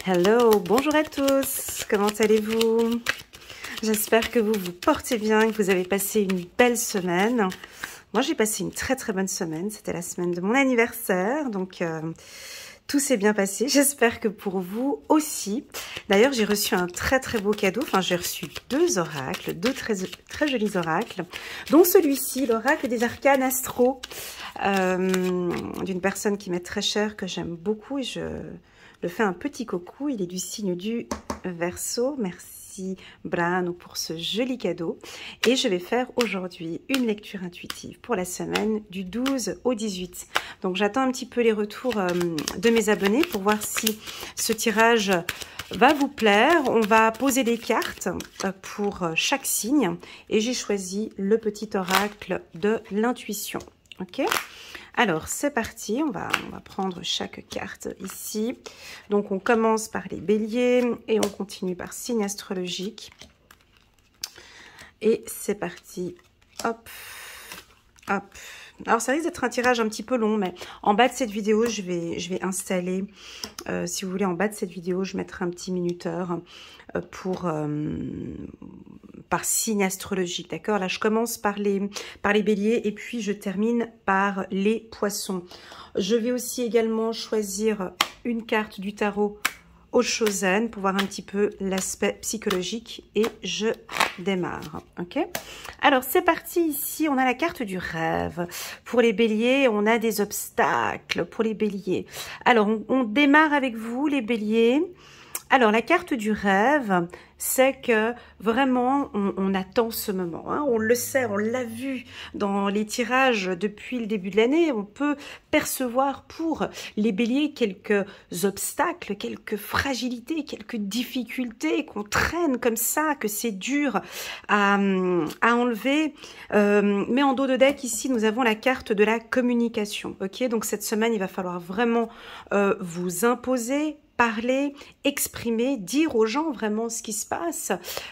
Hello, bonjour à tous, comment allez-vous? J'espère que vous vous portez bien, que vous avez passé une belle semaine. Moi, j'ai passé une très bonne semaine, c'était la semaine de mon anniversaire, donc tout s'est bien passé. J'espère que pour vous aussi. D'ailleurs, j'ai reçu un très beau cadeau, enfin j'ai reçu deux oracles, deux très jolis oracles, dont celui-ci, l'oracle des arcanes astro, d'une personne qui m'est très chère, que j'aime beaucoup, et je le fais un petit coucou. Il est du signe du Verseau. Merci Brano pour ce joli cadeau. Et je vais faire aujourd'hui une lecture intuitive pour la semaine du 12 au 18. Donc j'attends un petit peu les retours de mes abonnés pour voir si ce tirage va vous plaire. On va poser des cartes pour chaque signe et j'ai choisi le petit oracle de l'intuition. Ok ? Alors, c'est parti, on va prendre chaque carte ici. Donc, on commence par les béliers et on continue par signe astrologique. Et c'est parti. Hop, hop. Alors, ça risque d'être un tirage un petit peu long, mais en bas de cette vidéo, je vais installer, si vous voulez, en bas de cette vidéo, je mettrai un petit minuteur par signe astrologique, d'accord? Là, je commence par les béliers et puis je termine par les poissons. Je vais aussi également choisir une carte du tarot au Chosen pour voir un petit peu l'aspect psychologique et je démarre, ok? Alors, c'est parti. Ici, on a la carte du rêve. Pour les béliers, on a des obstacles pour les béliers. Alors, on démarre avec vous, les béliers. Alors, la carte du rêve, c'est que vraiment, on attend ce moment. Hein. On le sait, on l'a vu dans les tirages depuis le début de l'année. On peut percevoir pour les béliers quelques obstacles, quelques fragilités, quelques difficultés qu'on traîne comme ça, que c'est dur à enlever. Mais en dos de deck, ici, nous avons la carte de la communication. Ok, donc cette semaine, il va falloir vraiment vous imposer, parler, exprimer, dire aux gens vraiment ce qui se passe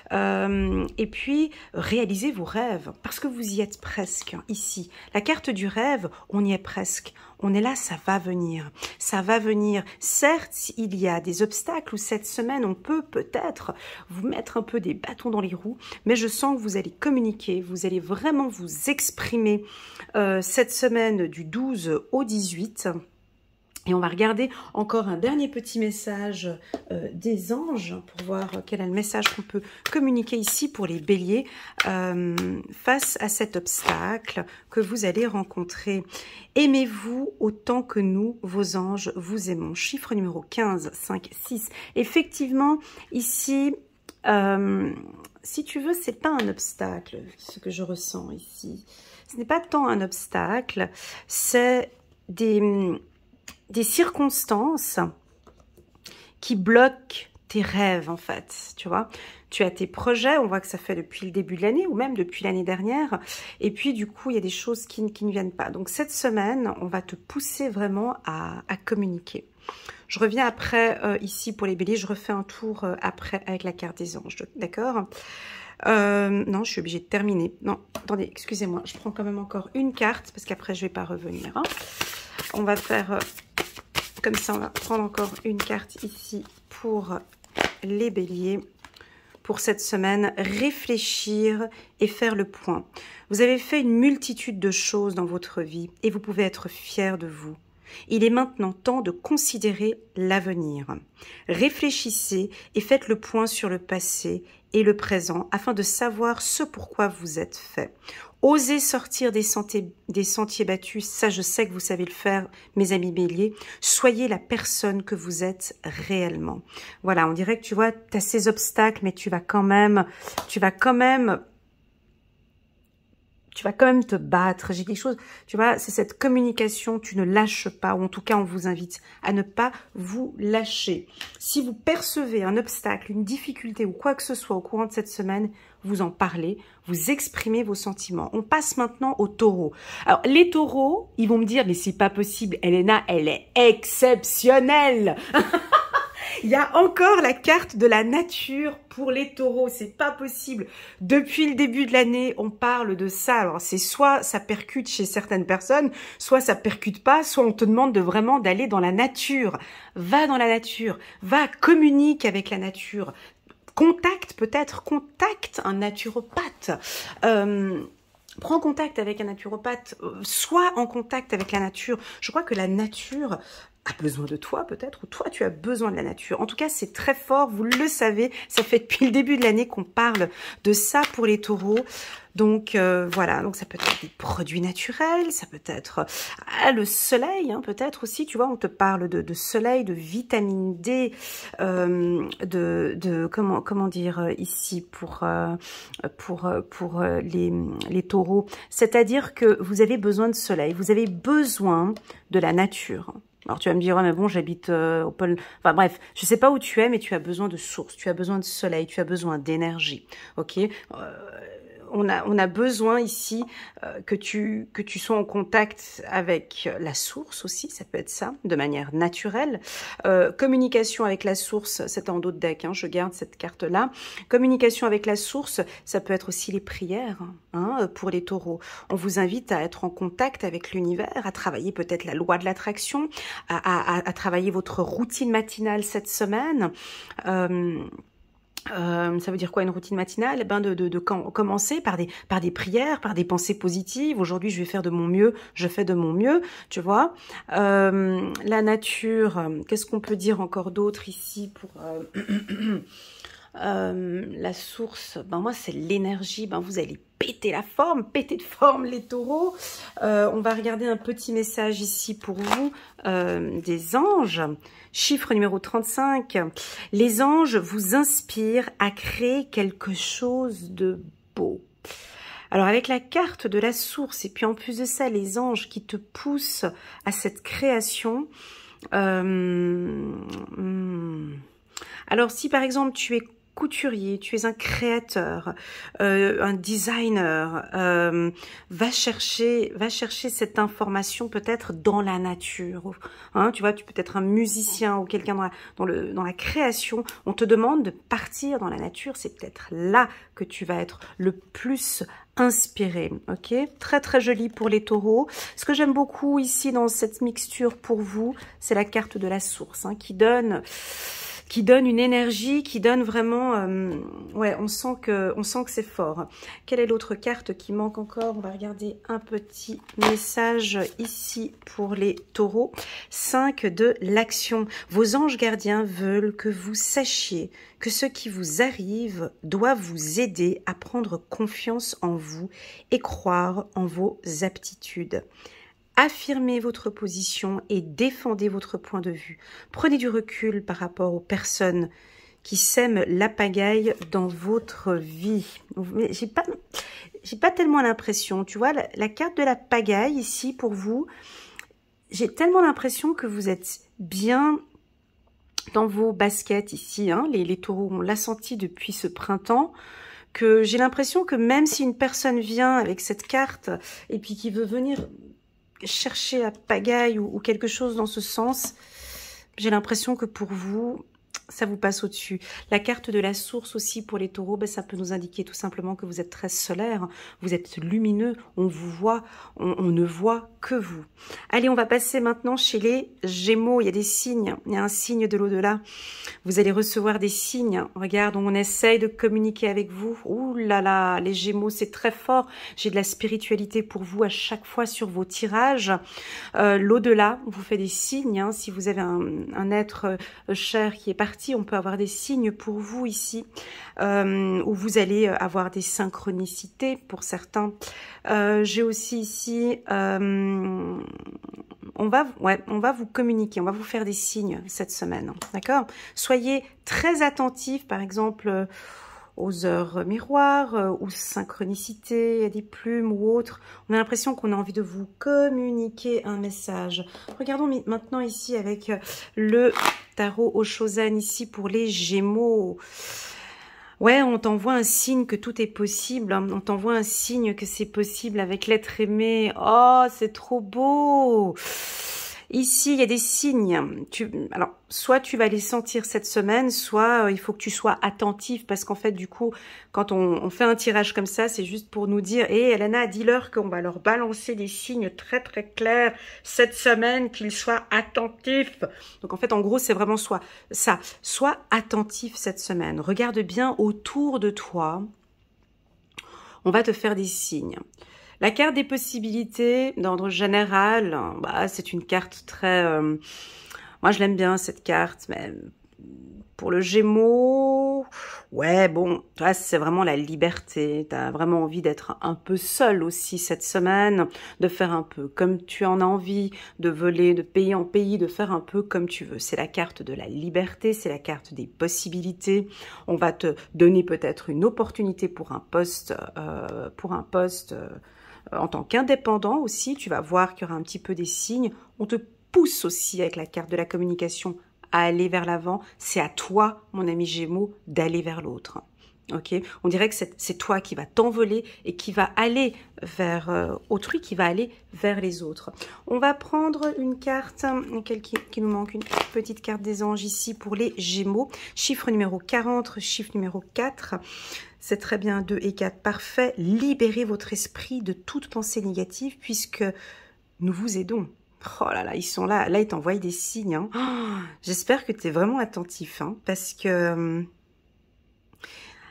et puis réaliser vos rêves parce que vous y êtes presque ici. La carte du rêve, on y est presque. On est là, ça va venir. Ça va venir. Certes, il y a des obstacles où cette semaine, on peut peut-être vous mettre un peu des bâtons dans les roues, mais je sens que vous allez communiquer, vous allez vraiment vous exprimer cette semaine du 12 au 18. Et on va regarder encore un dernier petit message des anges pour voir quel est le message qu'on peut communiquer ici pour les béliers face à cet obstacle que vous allez rencontrer. Aimez-vous autant que nous, vos anges, vous aimons. Chiffre numéro 15, 5, 6. Effectivement, ici, si tu veux, c'est pas un obstacle, ce que je ressens ici. Ce n'est pas tant un obstacle, c'est des circonstances qui bloquent tes rêves, en fait, tu vois. Tu as tes projets, on voit que ça fait depuis le début de l'année, ou même depuis l'année dernière, et puis du coup, il y a des choses qui ne viennent pas. Donc cette semaine, on va te pousser vraiment à communiquer. Je reviens après, ici, pour les béliers, je refais un tour après avec la carte des anges, d'accord? Non, je suis obligée de terminer. Non, attendez, excusez-moi, je prends quand même encore une carte, parce qu'après, je ne vais pas revenir, hein. On va faire comme ça, on va prendre encore une carte ici pour les béliers. Pour cette semaine, réfléchir et faire le point. Vous avez fait une multitude de choses dans votre vie et vous pouvez être fiers de vous. Il est maintenant temps de considérer l'avenir. Réfléchissez et faites le point sur le passé et le présent afin de savoir ce pourquoi vous êtes fait. Osez sortir des sentiers battus, ça je sais que vous savez le faire, mes amis béliers. Soyez la personne que vous êtes réellement. Voilà, on dirait que tu vois, tu as ces obstacles, mais tu vas quand même te battre. J'ai quelque chose, tu vois, c'est cette communication, tu ne lâches pas, ou en tout cas, on vous invite à ne pas vous lâcher. Si vous percevez un obstacle, une difficulté ou quoi que ce soit au courant de cette semaine, vous en parlez, vous exprimez vos sentiments. On passe maintenant aux taureaux. Alors, les taureaux, ils vont me dire, mais c'est pas possible, Elena, elle est exceptionnelle. Il y a encore la carte de la nature pour les taureaux. C'est pas possible. Depuis le début de l'année, on parle de ça. Alors, c'est soit ça percute chez certaines personnes, soit ça percute pas, soit on te demande de vraiment d'aller dans la nature. Va dans la nature. Va, communique avec la nature. Contacte un naturopathe. Prends contact avec un naturopathe, sois en contact avec la nature. Je crois que la nature a besoin de toi peut-être, ou toi tu as besoin de la nature. En tout cas, c'est très fort, vous le savez, ça fait depuis le début de l'année qu'on parle de ça pour les taureaux. Donc voilà, donc ça peut être des produits naturels, ça peut être le soleil, hein, peut-être aussi, tu vois, on te parle de soleil, de vitamine D, comment dire ici pour les taureaux, c'est-à-dire que vous avez besoin de soleil, vous avez besoin de la nature. Alors tu vas me dire, oh, mais bon, j'habite au pôle... Enfin bref, je sais pas où tu es, mais tu as besoin de source, tu as besoin de soleil, tu as besoin d'énergie, ok. On a besoin ici que tu sois en contact avec la source aussi, ça peut être ça, de manière naturelle. Communication avec la source, c'est en dos de deck, hein, je garde cette carte-là. Communication avec la source, ça peut être aussi les prières, hein, pour les taureaux. On vous invite à être en contact avec l'univers, à travailler peut-être la loi de l'attraction, à travailler votre routine matinale cette semaine. Ça veut dire quoi une routine matinale? De commencer par des prières, par des pensées positives. Aujourd'hui, je vais faire de mon mieux, je fais de mon mieux, tu vois. La nature, qu'est-ce qu'on peut dire encore d'autre ici pour... la source, moi c'est l'énergie, vous allez péter de forme les taureaux. On va regarder un petit message ici pour vous, des anges. Chiffre numéro 35. Les anges vous inspirent à créer quelque chose de beau. Alors avec la carte de la source et puis en plus de ça, les anges qui te poussent à cette création. Alors si par exemple tu es couturier, tu es un créateur, un designer, va chercher cette information peut-être dans la nature. Hein, tu vois, tu peux être un musicien ou quelqu'un dans la création. On te demande de partir dans la nature. C'est peut-être là que tu vas être le plus inspiré. Ok, très très joli pour les taureaux. Ce que j'aime beaucoup ici dans cette mixture pour vous, c'est la carte de la source, hein, qui donne une énergie, qui donne vraiment... ouais, on sent que c'est fort. Quelle est l'autre carte qui manque encore? On va regarder un petit message ici pour les taureaux. 5 de l'action. Vos anges gardiens veulent que vous sachiez que ce qui vous arrive doit vous aider à prendre confiance en vous et croire en vos aptitudes. Affirmez votre position et défendez votre point de vue. Prenez du recul par rapport aux personnes qui sèment la pagaille dans votre vie. J'ai pas tellement l'impression, tu vois, la carte de la pagaille ici pour vous, j'ai tellement l'impression que vous êtes bien dans vos baskets ici, hein, les taureaux, on l'a senti depuis ce printemps, que j'ai l'impression que même si une personne vient avec cette carte et puis qui veut venir chercher la pagaille ou quelque chose dans ce sens, j'ai l'impression que pour vous, ça vous passe au-dessus. La carte de la source aussi pour les taureaux, ça peut nous indiquer tout simplement que vous êtes très solaire, vous êtes lumineux, on vous voit, on ne voit que vous. Allez, on va passer maintenant chez les Gémeaux. Il y a des signes, il y a un signe de l'au-delà. Vous allez recevoir des signes. Regarde, on essaye de communiquer avec vous. Ouh là là, les Gémeaux, c'est très fort. J'ai de la spiritualité pour vous à chaque fois sur vos tirages. L'au-delà vous fait des signes. Hein. Si vous avez un être cher qui est parti, on peut avoir des signes pour vous ici, où vous allez avoir des synchronicités pour certains. J'ai aussi ici, on va vous communiquer, on va vous faire des signes cette semaine, d'accord? Soyez très attentifs, par exemple, aux heures miroirs, ou synchronicité, à des plumes ou autres. On a l'impression qu'on a envie de vous communiquer un message. Regardons maintenant ici avec le tarot Oshozen ici pour les Gémeaux. Ouais, on t'envoie un signe que tout est possible. On t'envoie un signe que c'est possible avec l'être aimé. Oh, c'est trop beau! Ici, il y a des signes. Alors, soit tu vas les sentir cette semaine, soit il faut que tu sois attentif parce qu'en fait, du coup, quand on fait un tirage comme ça, c'est juste pour nous dire, hé, Elena, dis-leur qu'on va leur balancer des signes très très clairs cette semaine, qu'ils soient attentifs. Donc, en fait, en gros, c'est vraiment sois attentif cette semaine. Regarde bien autour de toi. On va te faire des signes. La carte des possibilités, d'ordre général, bah, c'est une carte très... moi, je l'aime bien, cette carte, mais pour le Gémeaux, ouais, bon, là, c'est vraiment la liberté. Tu as vraiment envie d'être un peu seul aussi cette semaine, de faire un peu comme tu en as envie, de voler de pays en pays, de faire un peu comme tu veux. C'est la carte de la liberté, c'est la carte des possibilités. On va te donner peut-être une opportunité pour un poste, en tant qu'indépendant aussi, tu vas voir qu'il y aura un petit peu des signes. On te pousse aussi avec la carte de la communication à aller vers l'avant. C'est à toi, mon ami Gémeaux, d'aller vers l'autre. Ok, on dirait que c'est toi qui va t'envoler et qui va aller vers autrui, qui va aller vers les autres. On va prendre une carte, qui nous manque, une petite carte des anges ici pour les Gémeaux. Chiffre numéro 40, chiffre numéro 4. C'est très bien, 2 et 4, parfait. Libérez votre esprit de toute pensée négative puisque nous vous aidons. Oh là là, ils sont là. Là, ils t'envoient des signes. Hein. Oh, j'espère que tu es vraiment attentif hein, parce que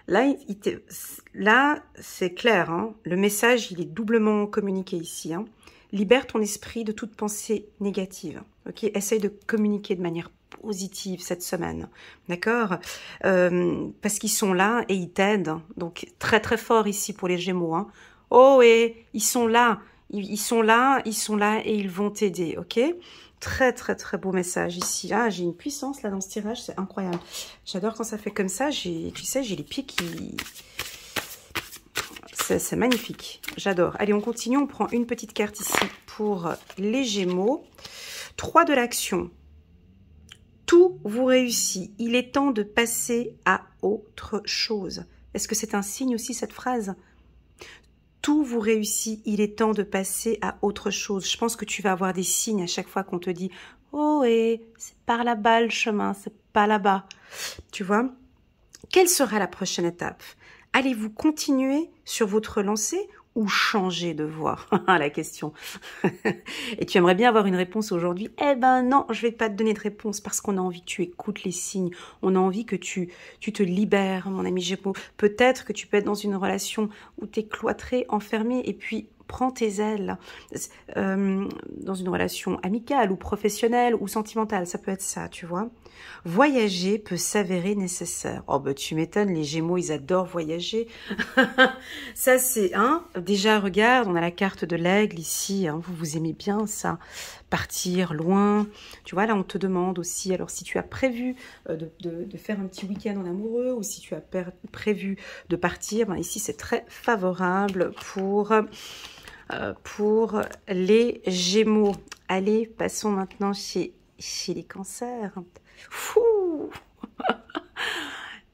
là, c'est clair. Hein. Le message, il est doublement communiqué ici. Hein. Libère ton esprit de toute pensée négative. Ok, essaye de communiquer de manière positive cette semaine, d'accord, parce qu'ils sont là et ils t'aident, donc très très fort ici pour les Gémeaux, hein. Oh et ils sont là, ils sont là et ils vont t'aider, ok, très très très beau message ici, ah j'ai une puissance là dans ce tirage, c'est incroyable, j'adore quand ça fait comme ça, tu sais, j'ai les pieds qui... C'est magnifique, j'adore. Allez, on continue, on prend une petite carte ici pour les Gémeaux, 3 de l'action. Tout vous réussit. Il est temps de passer à autre chose. Est-ce que c'est un signe aussi, cette phrase? Tout vous réussit. Il est temps de passer à autre chose. Je pense que tu vas avoir des signes à chaque fois qu'on te dit « Oh, et c'est par là-bas le chemin, c'est pas là-bas. » Tu vois? Quelle sera la prochaine étape? Allez-vous continuer sur votre lancée ou changer de voie? La question. Et tu aimerais bien avoir une réponse aujourd'hui? Eh ben non, je vais pas te donner de réponse parce qu'on a envie que tu écoutes les signes. On a envie que tu te libères, mon ami Gémeaux. Peut-être que tu peux être dans une relation où tu es cloîtré, enfermé, et puis prends tes ailes. Dans une relation amicale ou professionnelle ou sentimentale, ça peut être ça, tu vois. Voyager peut s'avérer nécessaire. Oh bah tu m'étonnes, les Gémeaux, ils adorent voyager. Ça c'est, hein, déjà regarde, on a la carte de l'aigle ici, hein, vous aimez bien ça, partir loin. Tu vois, là on te demande aussi, alors si tu as prévu de faire un petit week-end en amoureux ou si tu as prévu de partir, ben ici c'est très favorable pour les Gémeaux. Allez, passons maintenant chez les cancers. Fou.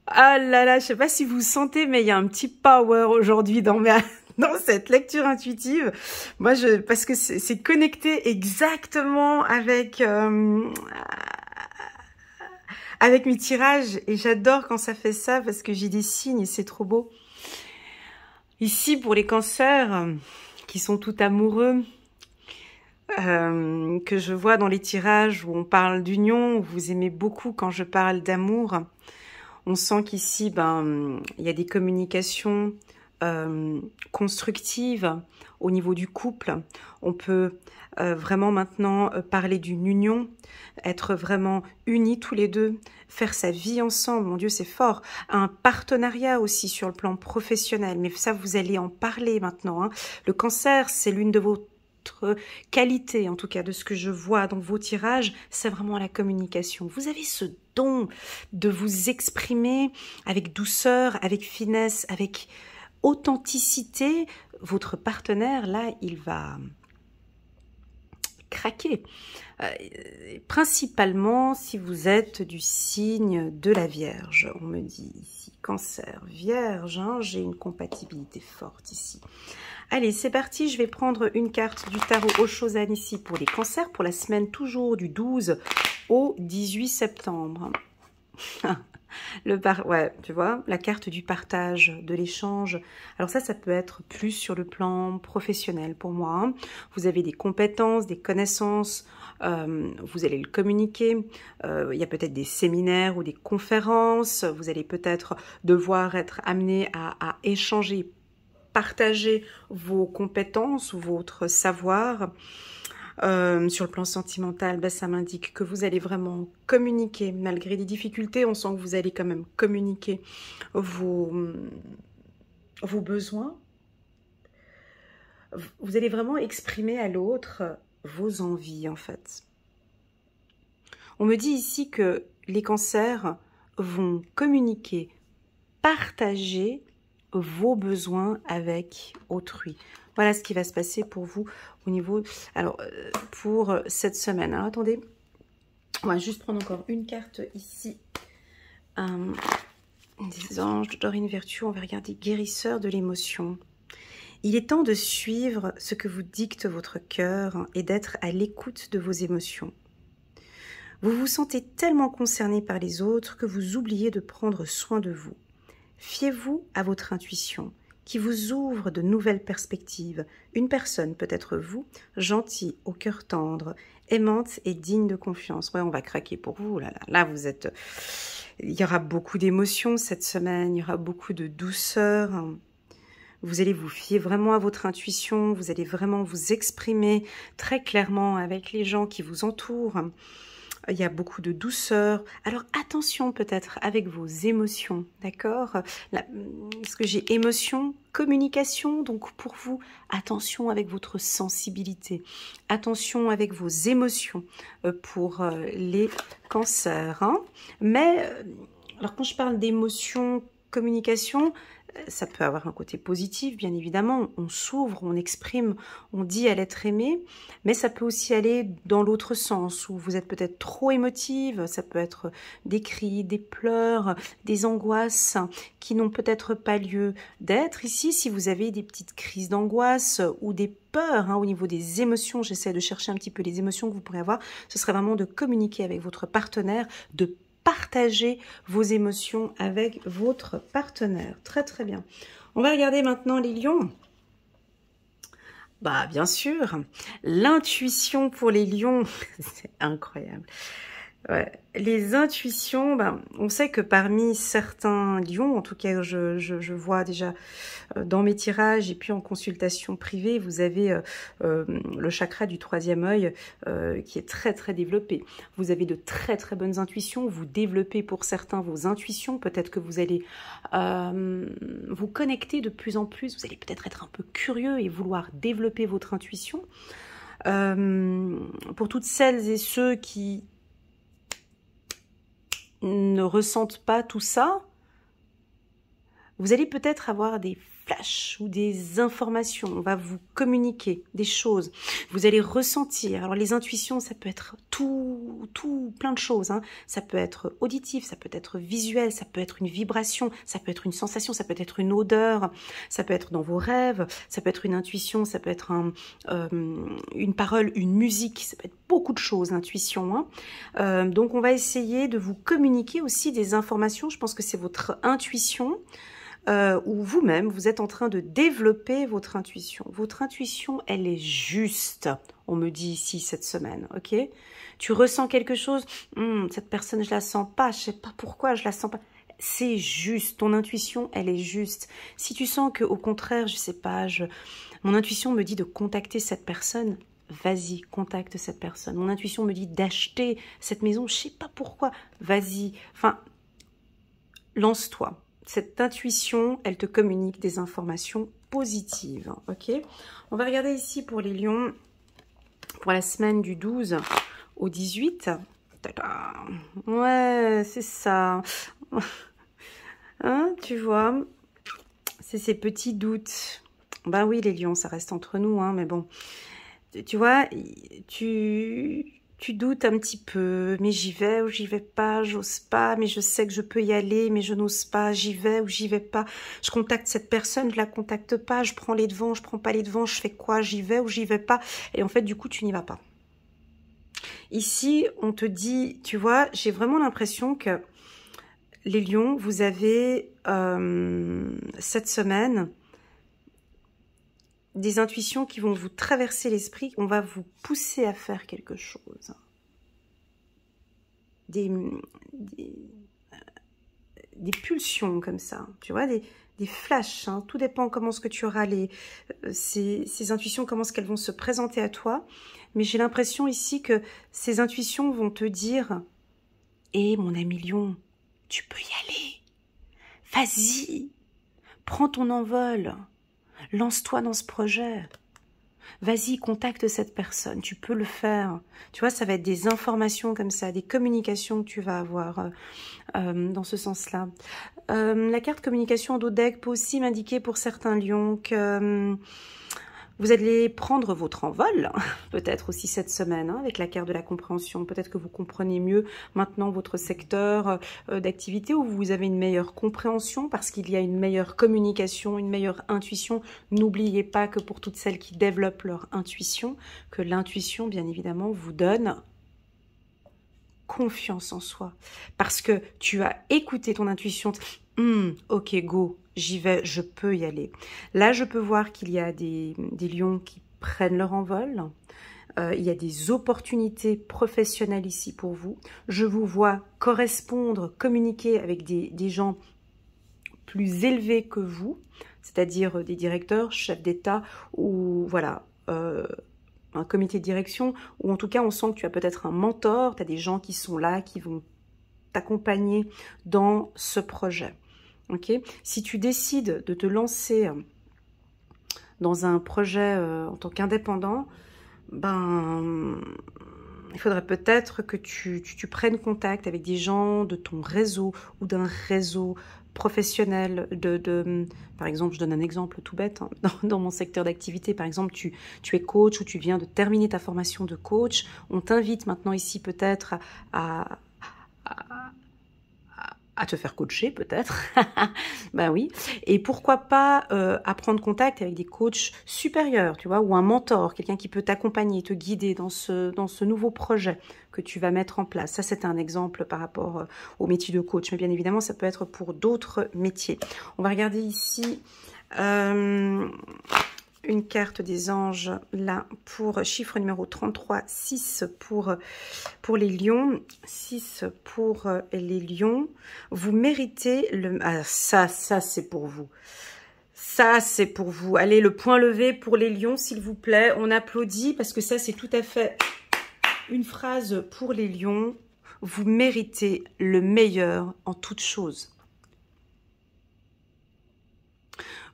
Ah là là, je sais pas si vous sentez, mais il y a un petit power aujourd'hui dans cette lecture intuitive. Moi, parce que c'est connecté exactement avec mes tirages. Et j'adore quand ça fait ça parce que j'ai des signes et c'est trop beau. Ici, pour les cancers qui sont tout amoureux, que je vois dans les tirages où on parle d'union, où vous aimez beaucoup quand je parle d'amour. On sent qu'ici, il y a des communications constructives au niveau du couple. On peut vraiment maintenant parler d'une union, être vraiment unis tous les deux, faire sa vie ensemble. Mon Dieu, c'est fort. Un partenariat aussi sur le plan professionnel. Mais ça, vous allez en parler maintenant. Hein. Le cancer, c'est l'une de vos qualité, en tout cas de ce que je vois dans vos tirages, c'est vraiment la communication. Vous avez ce don de vous exprimer avec douceur, avec finesse, avec authenticité. Votre partenaire, là, il va craquer. Principalement si vous êtes du signe de la Vierge. On me dit ici, cancer, Vierge, hein, j'ai une compatibilité forte ici. Allez, c'est parti. Je vais prendre une carte du tarot Oshosan ici pour les cancers, pour la semaine toujours du 12 au 18 septembre. Ouais, tu vois, la carte du partage, de l'échange. Alors ça peut être plus sur le plan professionnel pour moi. Hein. Vous avez des compétences, des connaissances, vous allez le communiquer. Il y a peut-être des séminaires ou des conférences. Vous allez peut-être devoir être amené à échanger, partager vos compétences ou votre savoir. Sur le plan sentimental, ben, ça m'indique que vous allez vraiment communiquer. Malgré les difficultés, on sent que vous allez quand même communiquer vos besoins. Vous allez vraiment exprimer à l'autre vos envies, en fait. On me dit ici que les cancers vont communiquer, partager vos besoins avec autrui. Voilà ce qui va se passer pour vous au niveau... Alors, pour cette semaine. Alors, attendez. On va juste prendre encore une carte ici. Des anges, Dorine Virtue. On va regarder guérisseur de l'émotion. Il est temps de suivre ce que vous dicte votre cœur et d'être à l'écoute de vos émotions. Vous vous sentez tellement concerné par les autres que vous oubliez de prendre soin de vous. Fiez-vous à votre intuition, qui vous ouvre de nouvelles perspectives. Une personne peut être vous, gentille, au cœur tendre, aimante et digne de confiance. Ouais, on va craquer pour vous. Là, vous êtes... Il y aura beaucoup d'émotions cette semaine, il y aura beaucoup de douceur. Vous allez vous fier vraiment à votre intuition, vous allez vraiment vous exprimer très clairement avec les gens qui vous entourent. Il y a beaucoup de douceur. Alors attention peut-être avec vos émotions, d'accord? Parce que j'ai émotion, communication, donc pour vous, attention avec votre sensibilité. Attention avec vos émotions pour les cancers. Hein. Mais, alors quand je parle d'émotion, communication, ça peut avoir un côté positif, bien évidemment. On s'ouvre, on exprime, on dit à l'être aimé, mais ça peut aussi aller dans l'autre sens, où vous êtes peut-être trop émotive, ça peut être des cris, des pleurs, des angoisses qui n'ont peut-être pas lieu d'être. Ici, si vous avez des petites crises d'angoisse ou des peurs au niveau des émotions, j'essaie de chercher un petit peu les émotions que vous pourrez avoir, ce serait vraiment de communiquer avec votre partenaire, de partager vos émotions avec votre partenaire. Très très bien. On va regarder maintenant les lions. Bah bien sûr, l'intuition pour les lions, c'est incroyable. Ouais. Les intuitions, ben, on sait que parmi certains lions, en tout cas je vois déjà dans mes tirages et puis en consultation privée, vous avez le chakra du troisième œil qui est très très développé. Vous avez de très très bonnes intuitions, vous développez pour certains vos intuitions, peut-être que vous allez vous connecter de plus en plus, vous allez peut-être être un peu curieux et vouloir développer votre intuition. Pour toutes celles et ceux qui ne ressentent pas tout ça, vous allez peut-être avoir des flashs ou des informations, on va vous communiquer des choses, vous allez ressentir. Alors les intuitions, ça peut être plein de choses, hein. Ça peut être auditif, ça peut être visuel, ça peut être une vibration, ça peut être une sensation, ça peut être une odeur, ça peut être dans vos rêves, ça peut être une intuition, ça peut être une parole, une musique, ça peut être beaucoup de choses, l'intuition. Hein. Donc on va essayer de vous communiquer aussi des informations, je pense que c'est votre intuition, où vous-même, vous êtes en train de développer votre intuition. Votre intuition, elle est juste, on me dit ici cette semaine, ok? Tu ressens quelque chose, cette personne, je la sens pas, je sais pas pourquoi, je la sens pas. C'est juste, ton intuition, elle est juste. Si tu sens que, au contraire, je sais pas, mon intuition me dit de contacter cette personne, vas-y, contacte cette personne. Mon intuition me dit d'acheter cette maison, je sais pas pourquoi, vas-y. Enfin, lance-toi. Cette intuition, elle te communique des informations positives, ok? On va regarder ici pour les lions, pour la semaine du 12 au 18. Ouais, c'est ça. Hein, tu vois, c'est ces petits doutes. Ben oui, les lions, ça reste entre nous, hein, mais bon. Tu vois, tu Tu doutes un petit peu, mais j'y vais ou j'y vais pas, j'ose pas, mais je sais que je peux y aller, mais je n'ose pas, j'y vais ou j'y vais pas. Je contacte cette personne, je la contacte pas, je prends les devants, je prends pas les devants, je fais quoi, j'y vais ou j'y vais pas. Et en fait, du coup, tu n'y vas pas. Ici, on te dit, tu vois, j'ai vraiment l'impression que les lions, vous avez cette semaine des intuitions qui vont vous traverser l'esprit, on va vous pousser à faire quelque chose. Des pulsions comme ça, tu vois, des flashs, hein. Tout dépend comment est-ce que tu auras ces intuitions, comment est-ce qu'elles vont se présenter à toi. Mais j'ai l'impression ici que ces intuitions vont te dire « Eh mon ami lion, tu peux y aller, vas-y, prends ton envol. » Lance-toi dans ce projet. Vas-y, contacte cette personne. Tu peux le faire. Tu vois, ça va être des informations comme ça, des communications que tu vas avoir dans ce sens-là. La carte communication en dos de deck peut aussi m'indiquer pour certains lions que vous allez prendre votre envol, peut-être aussi cette semaine, hein, avec la carte de la compréhension. Peut-être que vous comprenez mieux maintenant votre secteur d'activité, où vous avez une meilleure compréhension parce qu'il y a une meilleure communication, une meilleure intuition. N'oubliez pas que pour toutes celles qui développent leur intuition, que l'intuition, bien évidemment, vous donne confiance en soi. Parce que tu as écouté ton intuition. Ok, go, j'y vais, je peux y aller. Là, je peux voir qu'il y a des lions qui prennent leur envol. Il y a des opportunités professionnelles ici pour vous. Je vous vois correspondre, communiquer avec des gens plus élevés que vous, c'est-à-dire des directeurs, chefs d'État ou voilà, un comité de direction, ou en tout cas on sent que tu as peut-être un mentor, tu as des gens qui sont là, qui vont t'accompagner dans ce projet. Okay. Si tu décides de te lancer dans un projet en tant qu'indépendant, ben, il faudrait peut-être que tu prennes contact avec des gens de ton réseau ou d'un réseau professionnel. Par exemple, je donne un exemple tout bête, hein, dans mon secteur d'activité, par exemple, tu es coach ou tu viens de terminer ta formation de coach, on t'invite maintenant ici peut-être à te faire coacher peut-être, ben oui, et pourquoi pas à prendre contact avec des coachs supérieurs, tu vois, ou un mentor, quelqu'un qui peut t'accompagner, te guider dans ce nouveau projet que tu vas mettre en place. Ça, c'est un exemple par rapport au métier de coach, mais bien évidemment, ça peut être pour d'autres métiers. On va regarder ici une carte des anges, là, pour chiffre numéro 33, 6 pour les lions. 6 pour les lions. Vous méritez le... Ah, ça c'est pour vous. Ça, c'est pour vous. Allez, le point levé pour les lions, s'il vous plaît. On applaudit parce que ça, c'est tout à fait une phrase pour les lions. Vous méritez le meilleur en toute chose.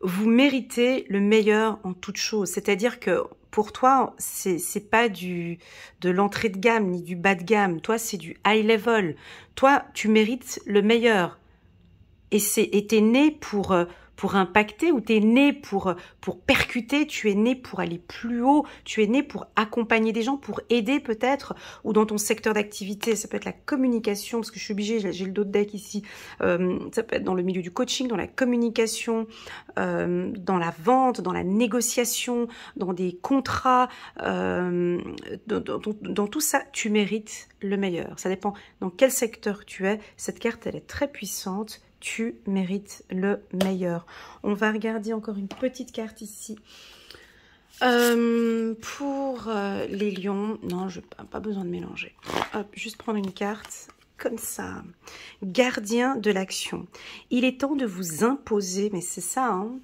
Vous méritez le meilleur en toute chose. C'est-à-dire que pour toi, c'est pas de l'entrée de gamme ni du bas de gamme. Toi, c'est du high level. Toi, tu mérites le meilleur. Et t'es né pour impacter, ou t'es né pour percuter, tu es né pour aller plus haut, tu es né pour accompagner des gens, pour aider peut-être, ou dans ton secteur d'activité, ça peut être la communication, parce que je suis obligée, j'ai le dos de deck ici, ça peut être dans le milieu du coaching, dans la communication, dans la vente, dans la négociation, dans des contrats, dans tout ça, tu mérites le meilleur. Ça dépend dans quel secteur tu es. Cette carte, elle est très puissante. Tu mérites le meilleur. On va regarder encore une petite carte ici. Pour les lions, non, je n'ai pas besoin de mélanger. Hop, juste prendre une carte comme ça. Gardien de l'action. Il est temps de vous imposer, mais c'est ça, hein.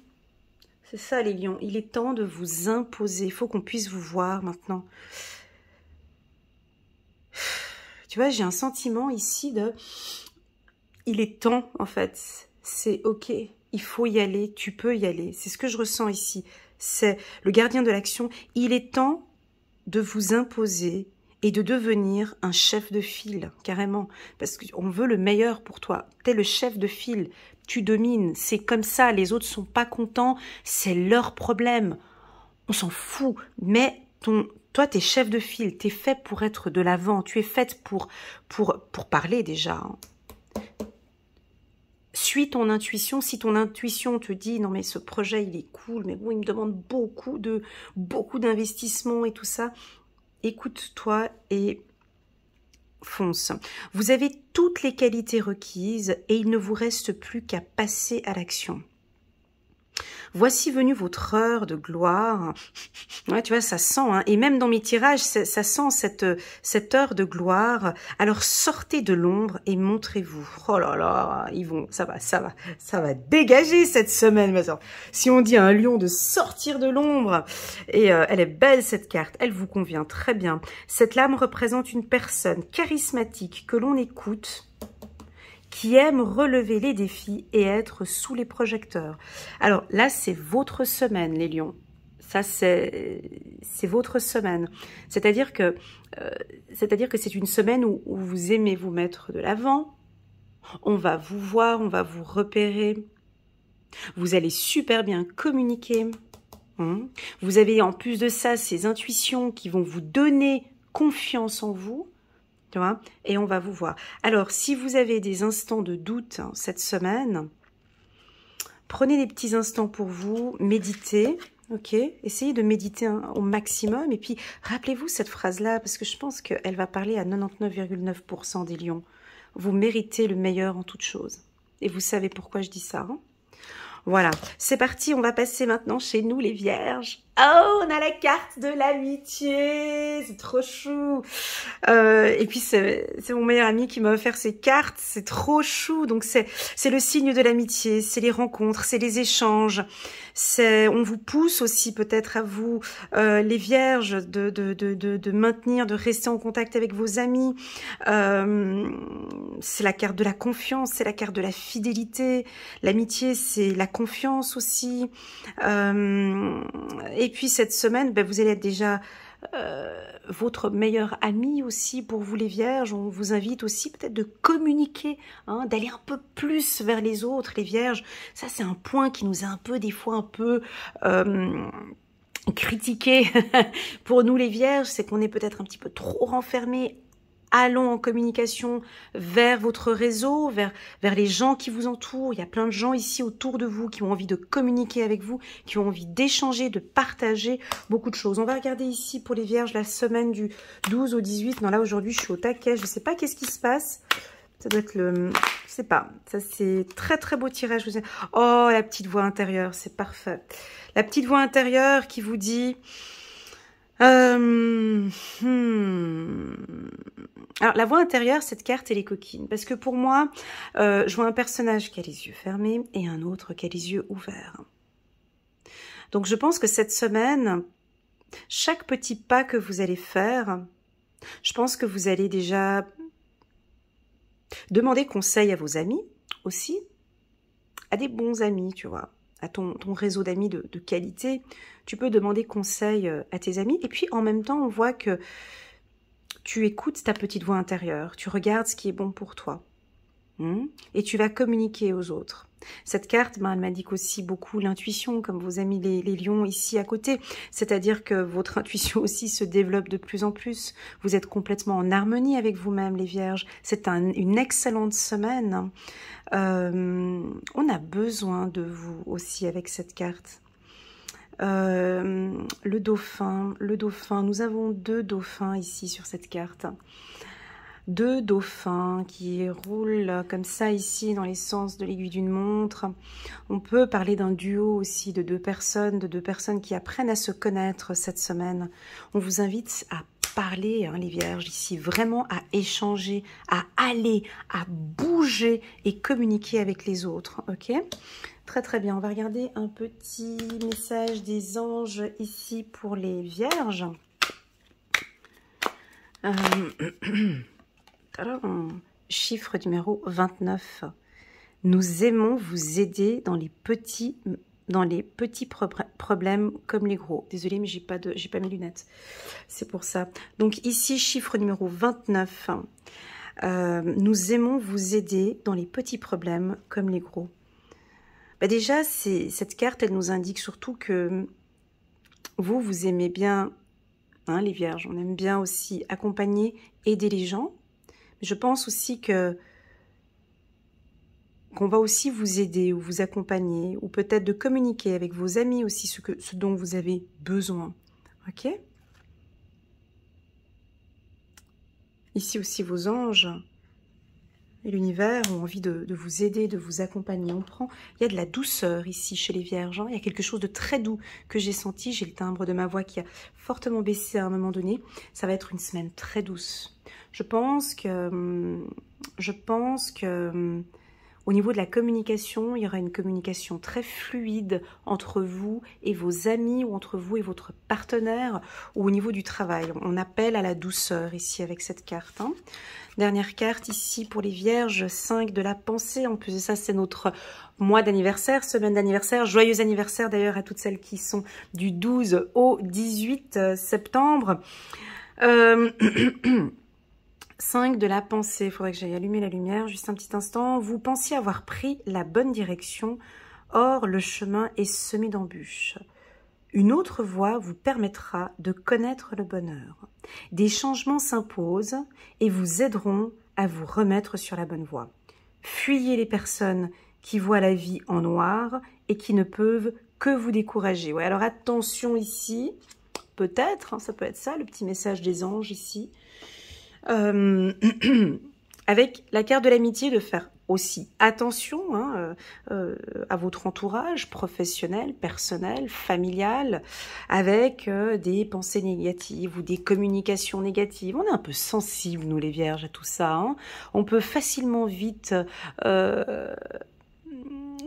C'est ça les lions. Il est temps de vous imposer. Il faut qu'on puisse vous voir maintenant. Tu vois, j'ai un sentiment ici de... Il est temps, en fait. C'est ok. Il faut y aller. Tu peux y aller. C'est ce que je ressens ici. C'est le gardien de l'action. Il est temps de vous imposer et de devenir un chef de file, carrément. Parce qu'on veut le meilleur pour toi. Tu es le chef de file. Tu domines. C'est comme ça. Les autres sont pas contents. C'est leur problème. On s'en fout. Mais Toi, tu es chef de file, tu es fait pour être de l'avant, tu es faite pour parler déjà. Hein. Suis ton intuition. Si ton intuition te dit non mais ce projet il est cool, mais bon il me demande beaucoup d'investissement et tout ça, écoute-toi et fonce. Vous avez toutes les qualités requises et il ne vous reste plus qu'à passer à l'action. Voici venue votre heure de gloire. Ouais, tu vois, ça sent, hein. Et même dans mes tirages, ça sent cette heure de gloire. Alors sortez de l'ombre et montrez-vous. Oh là là, ça va dégager cette semaine, ma soeur. Si on dit à un lion de sortir de l'ombre, et elle est belle cette carte, elle vous convient très bien. Cette lame représente une personne charismatique que l'on écoute, qui aime relever les défis et être sous les projecteurs. Alors là, c'est votre semaine, les lions. Ça, c'est votre semaine. C'est-à-dire que c'est une semaine où vous aimez vous mettre de l'avant. On va vous voir, on va vous repérer. Vous allez super bien communiquer. Vous avez en plus de ça ces intuitions qui vont vous donner confiance en vous. Et on va vous voir. Alors, si vous avez des instants de doute cette semaine, prenez des petits instants pour vous, méditez, ok? Essayez de méditer au maximum. Et puis, rappelez-vous cette phrase-là, parce que je pense qu'elle va parler à 99,9% des lions. Vous méritez le meilleur en toute chose. Et vous savez pourquoi je dis ça, hein? Voilà, c'est parti, on va passer maintenant chez nous les vierges. Oh, on a la carte de l'amitié, c'est trop chou. Et puis c'est mon meilleur ami qui m'a offert ces cartes, c'est trop chou. Donc c'est le signe de l'amitié, c'est les rencontres, c'est les échanges. On vous pousse aussi peut-être à vous, les vierges, de maintenir, de rester en contact avec vos amis. C'est la carte de la confiance, c'est la carte de la fidélité. L'amitié, c'est la confiance aussi. Et puis cette semaine, ben, vous allez être déjà votre meilleur ami aussi pour vous les vierges. On vous invite aussi peut-être de communiquer, hein, d'aller un peu plus vers les autres, les vierges. Ça, c'est un point qui nous a un peu, des fois, un peu critiqué pour nous les vierges, c'est qu'on est peut-être un petit peu trop renfermés. Allons en communication vers votre réseau, vers les gens qui vous entourent. Il y a plein de gens ici autour de vous qui ont envie de communiquer avec vous, qui ont envie d'échanger, de partager beaucoup de choses. On va regarder ici pour les vierges la semaine du 12 au 18. Non, là aujourd'hui je suis au taquet, je ne sais pas qu'est-ce qui se passe. Ça doit être le... Je sais pas. Ça c'est très très beau tirage. Oh, la petite voix intérieure, c'est parfait. La petite voix intérieure qui vous dit... Alors, la voix intérieure, cette carte, elle est coquine. Parce que pour moi, je vois un personnage qui a les yeux fermés et un autre qui a les yeux ouverts. Donc, je pense que cette semaine, chaque petit pas que vous allez faire, je pense que vous allez déjà demander conseil à vos amis aussi, à des bons amis, tu vois, à ton réseau d'amis de qualité. Tu peux demander conseil à tes amis. Et puis, en même temps, on voit que tu écoutes ta petite voix intérieure. Tu regardes ce qui est bon pour toi. Et tu vas communiquer aux autres. Cette carte, elle m'indique aussi beaucoup l'intuition, comme vos amis les lions ici à côté. C'est-à-dire que votre intuition aussi se développe de plus en plus. Vous êtes complètement en harmonie avec vous-même, les vierges. C'est une excellente semaine. On a besoin de vous aussi avec cette carte. Le dauphin, nous avons 2 dauphins ici sur cette carte. 2 dauphins qui roulent comme ça ici dans les sens de l'aiguille d'une montre. On peut parler d'un duo aussi de 2 personnes, qui apprennent à se connaître cette semaine. On vous invite à parler, hein, les vierges, ici, vraiment à échanger, à aller, à bouger et communiquer avec les autres, ok ? Très très bien, on va regarder un petit message des anges ici pour les vierges. Chiffre numéro 29. Nous aimons vous aider dans les petits problèmes comme les gros. Désolée, mais j'ai pas mes lunettes. C'est pour ça. Donc ici, chiffre numéro 29. Nous aimons vous aider dans les petits problèmes comme les gros. Bah déjà, cette carte, elle nous indique surtout que vous aimez bien hein, les vierges. On aime bien aussi accompagner, aider les gens. Mais je pense aussi qu'on va aussi vous aider ou vous accompagner, ou peut-être de communiquer avec vos amis aussi ce dont vous avez besoin. Ok? Ici aussi vos anges et l'univers ont envie de vous aider, de vous accompagner. Il y a de la douceur ici chez les vierges. Hein. Il y a quelque chose de très doux que j'ai senti. J'ai le timbre de ma voix qui a fortement baissé à un moment donné. Ça va être une semaine très douce. Je pense que au niveau de la communication, il y aura une communication très fluide entre vous et vos amis, ou entre vous et votre partenaire, ou au niveau du travail. On appelle à la douceur ici avec cette carte. Hein. Dernière carte ici pour les vierges, 5 de la pensée. En plus de ça, c'est notre mois d'anniversaire, semaine d'anniversaire. Joyeux anniversaire d'ailleurs à toutes celles qui sont du 12 au 18 septembre. 5 de la pensée. Il faudrait que j'aille allumer la lumière juste un petit instant. Vous pensiez avoir pris la bonne direction. Or, le chemin est semé d'embûches. Une autre voie vous permettra de connaître le bonheur. Des changements s'imposent et vous aideront à vous remettre sur la bonne voie. Fuyez les personnes qui voient la vie en noir et qui ne peuvent que vous décourager. Ouais, alors attention ici, peut-être, hein, ça peut être ça, le petit message des anges ici. Avec la carte de l'amitié, de faire aussi attention hein, à votre entourage professionnel, personnel, familial, avec des pensées négatives ou des communications négatives. On est un peu sensibles, nous les vierges, à tout ça. Hein. On peut facilement vite...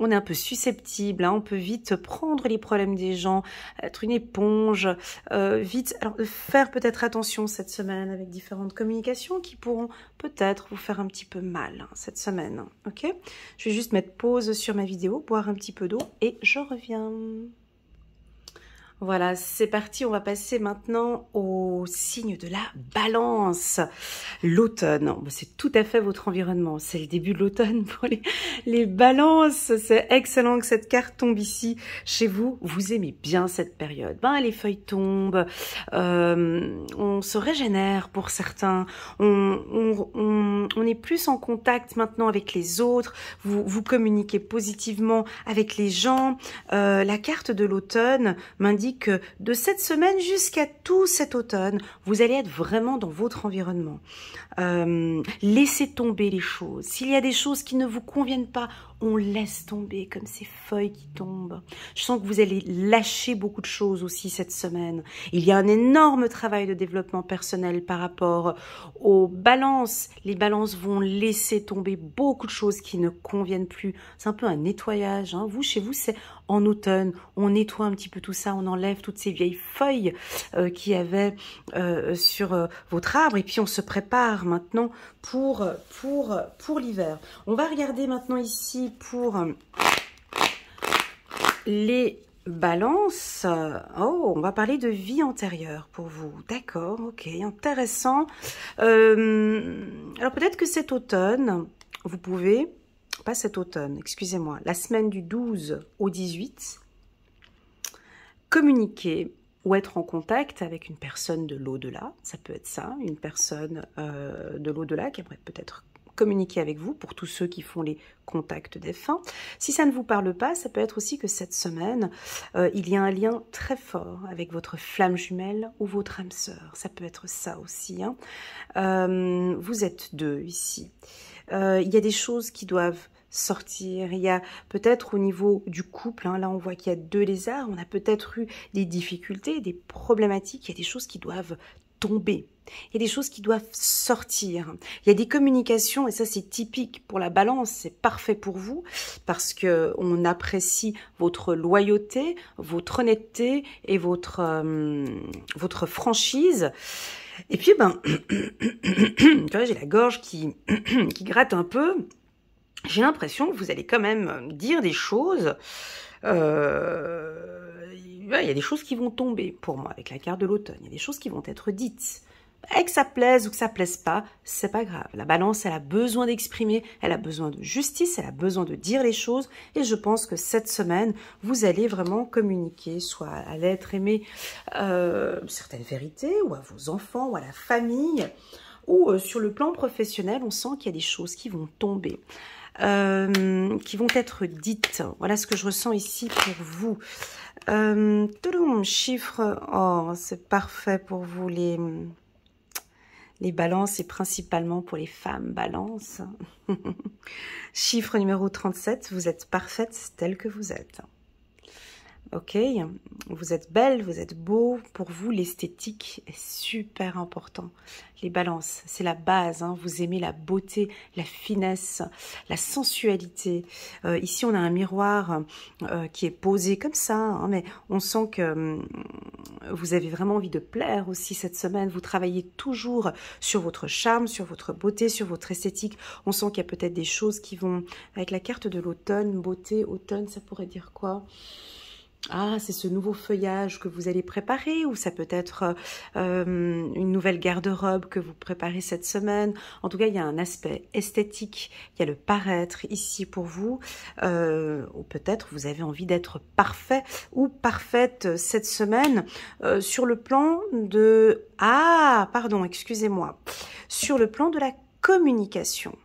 on est un peu susceptible, hein, on peut vite prendre les problèmes des gens, être une éponge, vite. Alors, faire peut-être attention cette semaine avec différentes communications qui pourront peut-être vous faire un petit peu mal hein, cette semaine. Ok? Je vais juste mettre pause sur ma vidéo, boire un petit peu d'eau et je reviens. Voilà, c'est parti, on va passer maintenant au signe de la balance. L'automne, c'est tout à fait votre environnement, c'est le début de l'automne pour les balances. C'est excellent que cette carte tombe ici chez vous, vous aimez bien cette période. Ben, les feuilles tombent, on se régénère pour certains, on est plus en contact maintenant avec les autres, vous communiquez positivement avec les gens. La carte de l'automne m'indique que de cette semaine jusqu'à tout cet automne, vous allez être vraiment dans votre environnement. Laissez tomber les choses. S'il y a des choses qui ne vous conviennent pas, on laisse tomber comme ces feuilles qui tombent. Je sens que vous allez lâcher beaucoup de choses aussi cette semaine. Il y a un énorme travail de développement personnel par rapport aux balances. Les balances vont laisser tomber beaucoup de choses qui ne conviennent plus. C'est un peu un nettoyage. Hein. Vous, chez vous, c'est en automne. On nettoie un petit peu tout ça. On enlève toutes ces vieilles feuilles qu'il y avait sur votre arbre. Et puis, on se prépare maintenant pour l'hiver. On va regarder maintenant ici pour les balances. Oh, on va parler de vie antérieure pour vous. D'accord, ok, intéressant. Alors peut-être que cet automne, vous pouvez, pas cet automne, excusez-moi, la semaine du 12 au 18, communiquer ou être en contact avec une personne de l'au-delà. Ça peut être ça, une personne de l'au-delà qui aimerait peut-être communiquer avec vous pour tous ceux qui font les contacts défunts. Si ça ne vous parle pas, ça peut être aussi que cette semaine, il y a un lien très fort avec votre flamme jumelle ou votre âme sœur. Ça peut être ça aussi. Hein. Vous êtes deux ici. Il y a des choses qui doivent sortir. Il y a peut-être au niveau du couple, hein, là on voit qu'il y a 2 lézards, on a peut-être eu des difficultés, des problématiques, il y a des choses qui doivent tomber. Il y a des choses qui doivent sortir. Il y a des communications, et ça c'est typique pour la balance, c'est parfait pour vous, parce que on apprécie votre loyauté, votre honnêteté et votre franchise. Et puis, ben, tu vois, j'ai la gorge qui gratte un peu. J'ai l'impression que vous allez quand même dire des choses. Il y a des choses qui vont tomber pour moi avec la carte de l'automne. Il y a des choses qui vont être dites. Et que ça plaise ou que ça plaise pas, c'est pas grave. La balance, elle a besoin d'exprimer, elle a besoin de justice, elle a besoin de dire les choses. Et je pense que cette semaine, vous allez vraiment communiquer, soit à l'être aimé, certaines vérités, ou à vos enfants, ou à la famille, ou sur le plan professionnel, on sent qu'il y a des choses qui vont tomber. Qui vont être dites. Voilà ce que je ressens ici pour vous. Chiffres, oh, c'est parfait pour vous les balances et principalement pour les femmes balances. Chiffre numéro 37, vous êtes parfaite telle que vous êtes. Ok, vous êtes belle, vous êtes beau. Pour vous, l'esthétique est super important. Les balances, c'est la base. Hein. Vous aimez la beauté, la finesse, la sensualité. Ici, on a un miroir qui est posé comme ça, hein, mais on sent que vous avez vraiment envie de plaire aussi cette semaine. Vous travaillez toujours sur votre charme, sur votre beauté, sur votre esthétique. On sent qu'il y a peut-être des choses qui vont... Avec la carte de l'automne, beauté, automne, ça pourrait dire quoi ? Ah, c'est ce nouveau feuillage que vous allez préparer, ou ça peut être une nouvelle garde-robe que vous préparez cette semaine. En tout cas, il y a un aspect esthétique, il y a le paraître ici pour vous, ou peut-être vous avez envie d'être parfait ou parfaite cette semaine sur le plan de... Ah, pardon, excusez-moi. Sur le plan de la communication.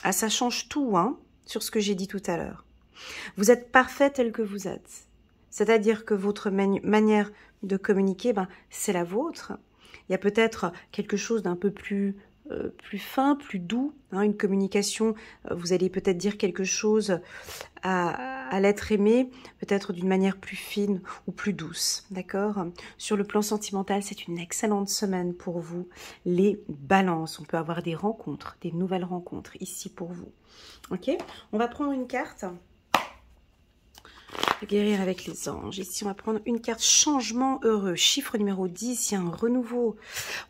Ah, ça change tout, hein, sur ce que j'ai dit tout à l'heure. Vous êtes parfait tel que vous êtes. C'est-à-dire que votre manière de communiquer, ben, c'est la vôtre. Il y a peut-être quelque chose d'un peu plus fin, plus doux, hein, une communication. Vous allez peut-être dire quelque chose à l'être aimé, peut-être d'une manière plus fine ou plus douce, d'accord? Sur le plan sentimental, c'est une excellente semaine pour vous. Les balances, on peut avoir des rencontres, des nouvelles rencontres ici pour vous. Ok? On va prendre une carte. Guérir avec les anges. Ici, on va prendre une carte changement heureux. Chiffre numéro 10, il y a un renouveau.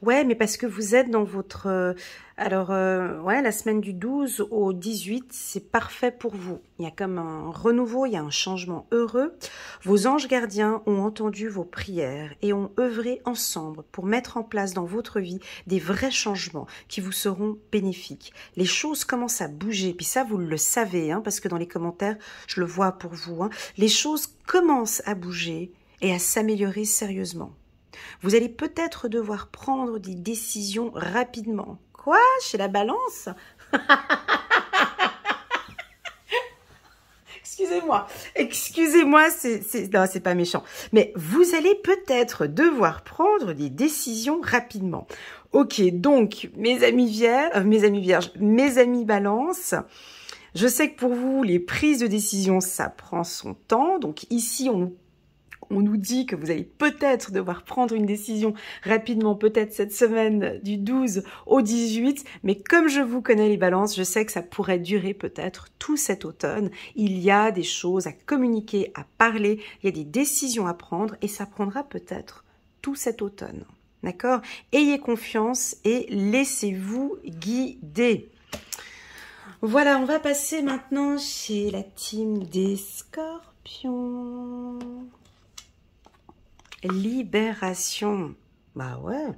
Ouais, mais parce que vous êtes dans votre... ouais, la semaine du 12 au 18, c'est parfait pour vous. Il y a comme un renouveau, il y a un changement heureux. Vos anges gardiens ont entendu vos prières et ont œuvré ensemble pour mettre en place dans votre vie des vrais changements qui vous seront bénéfiques. Les choses commencent à bouger, puis ça, vous le savez, hein, parce que dans les commentaires, je le vois pour vous. Hein, les choses commencent à bouger et à s'améliorer sérieusement. Vous allez peut-être devoir prendre des décisions rapidement. Quoi? Chez la balance? Excusez-moi, non, c'est pas méchant. Mais vous allez peut-être devoir prendre des décisions rapidement. Ok, donc, mes amis vierges, mes amis balance, je sais que pour vous, les prises de décision, ça prend son temps. Donc ici, on nous dit que vous allez peut-être devoir prendre une décision rapidement, peut-être cette semaine du 12 au 18. Mais comme je vous connais les balances, je sais que ça pourrait durer peut-être tout cet automne. Il y a des choses à communiquer, à parler, il y a des décisions à prendre et ça prendra peut-être tout cet automne. D'accord? Ayez confiance et laissez-vous guider. Voilà, on va passer maintenant chez la team des scorpions. Libération. Bah ouais.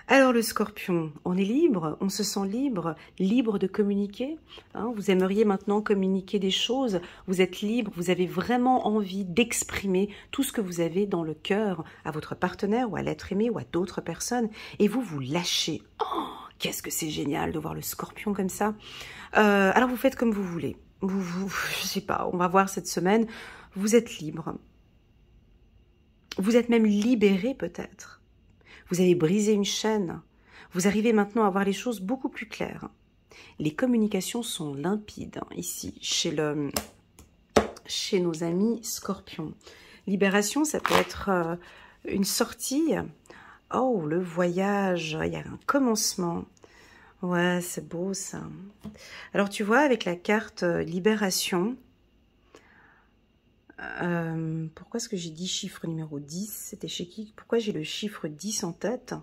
Alors le scorpion, on est libre, on se sent libre, libre de communiquer. Hein, vous aimeriez maintenant communiquer des choses, vous êtes libre, vous avez vraiment envie d'exprimer tout ce que vous avez dans le cœur à votre partenaire ou à l'être aimé ou à d'autres personnes. Et vous lâchez. Oh, qu'est-ce que c'est génial de voir le scorpion comme ça. Alors vous faites comme vous voulez. Je sais pas, on va voir cette semaine. Vous êtes libre. Vous êtes même libéré peut-être. Vous avez brisé une chaîne. Vous arrivez maintenant à voir les choses beaucoup plus claires. Les communications sont limpides ici, chez nos amis scorpions. Libération, ça peut être une sortie. Oh, le voyage, il y a un commencement. Ouais, c'est beau ça. Alors tu vois, avec la carte libération, pourquoi est-ce que j'ai dit chiffre numéro 10? C'était chez qui? Pourquoi j'ai le chiffre 10 en tête?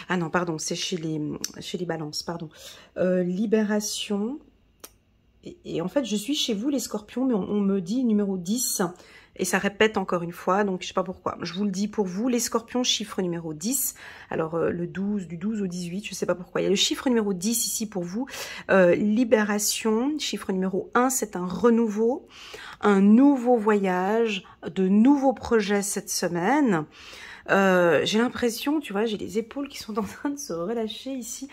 Ah non, pardon, c'est chez les balances, pardon. Libération. Et en fait, je suis chez vous, les scorpions, mais on me dit numéro 10. Et ça répète encore une fois, donc je sais pas pourquoi. Je vous le dis pour vous, les scorpions, chiffre numéro 10. Alors, le 12, du 12 au 18, je sais pas pourquoi. Il y a le chiffre numéro 10 ici pour vous. Libération, chiffre numéro 1, c'est un renouveau, un nouveau voyage, de nouveaux projets cette semaine. J'ai l'impression, tu vois, j'ai les épaules qui sont en train de se relâcher ici.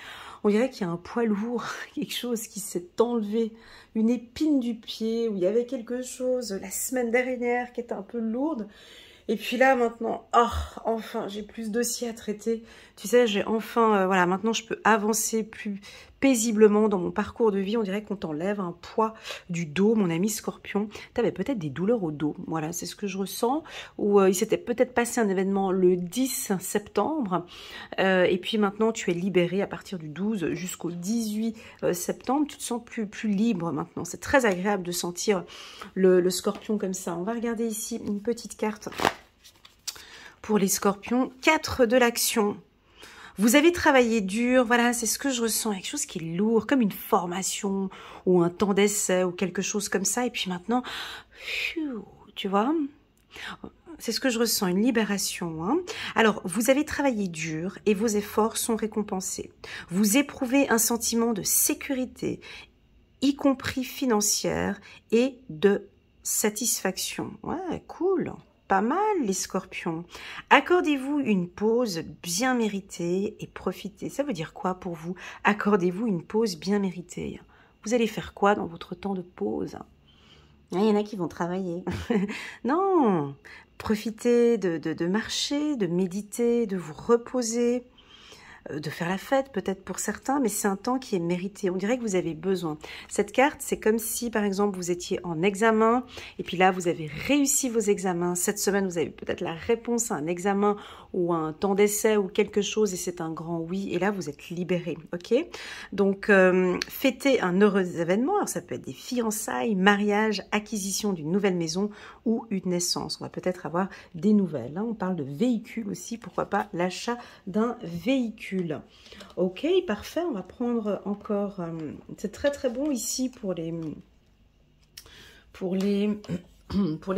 On dirait qu'il y a un poids lourd, quelque chose qui s'est enlevé, une épine du pied, où il y avait quelque chose la semaine dernière qui était un peu lourde. Et puis là, maintenant, oh, enfin, j'ai plus de dossiers à traiter. Tu sais, j'ai enfin, voilà, maintenant je peux avancer plus paisiblement dans mon parcours de vie. On dirait qu'on t'enlève un poids du dos, mon ami Scorpion. Tu avais peut-être des douleurs au dos, voilà, c'est ce que je ressens. Ou il s'était peut-être passé un événement le 10 septembre. Et puis maintenant, tu es libéré à partir du 12 jusqu'au 18 septembre. Tu te sens plus libre maintenant. C'est très agréable de sentir le Scorpion comme ça. On va regarder ici une petite carte pour les scorpions. 4 de l'action. Vous avez travaillé dur, voilà, c'est ce que je ressens. Quelque chose qui est lourd, comme une formation ou un temps d'essai ou quelque chose comme ça. Et puis maintenant, tu vois, c'est ce que je ressens, une libération. Hein. Alors, vous avez travaillé dur et vos efforts sont récompensés. Vous éprouvez un sentiment de sécurité, y compris financière, et de satisfaction. Ouais, cool. Pas mal, les scorpions. Accordez-vous une pause bien méritée et profitez. Ça veut dire quoi pour vous? Accordez-vous une pause bien méritée. Vous allez faire quoi dans votre temps de pause? Il y en a qui vont travailler. Non, profitez de marcher, de méditer, de vous reposer, de faire la fête peut-être pour certains, mais c'est un temps qui est mérité. On dirait que vous avez besoin. Cette carte, c'est comme si, par exemple, vous étiez en examen, et puis là, vous avez réussi vos examens. Cette semaine, vous avez peut-être la réponse à un examen ou à un temps d'essai ou quelque chose, et c'est un grand oui, et là, vous êtes libéré, ok? Donc, fêtez un heureux événement. Alors, ça peut être des fiançailles, mariage, acquisition d'une nouvelle maison ou une naissance. On va peut-être avoir des nouvelles. Hein. On parle de véhicule aussi, pourquoi pas l'achat d'un véhicule. Ok, parfait, on va prendre encore, c'est très très bon ici pour les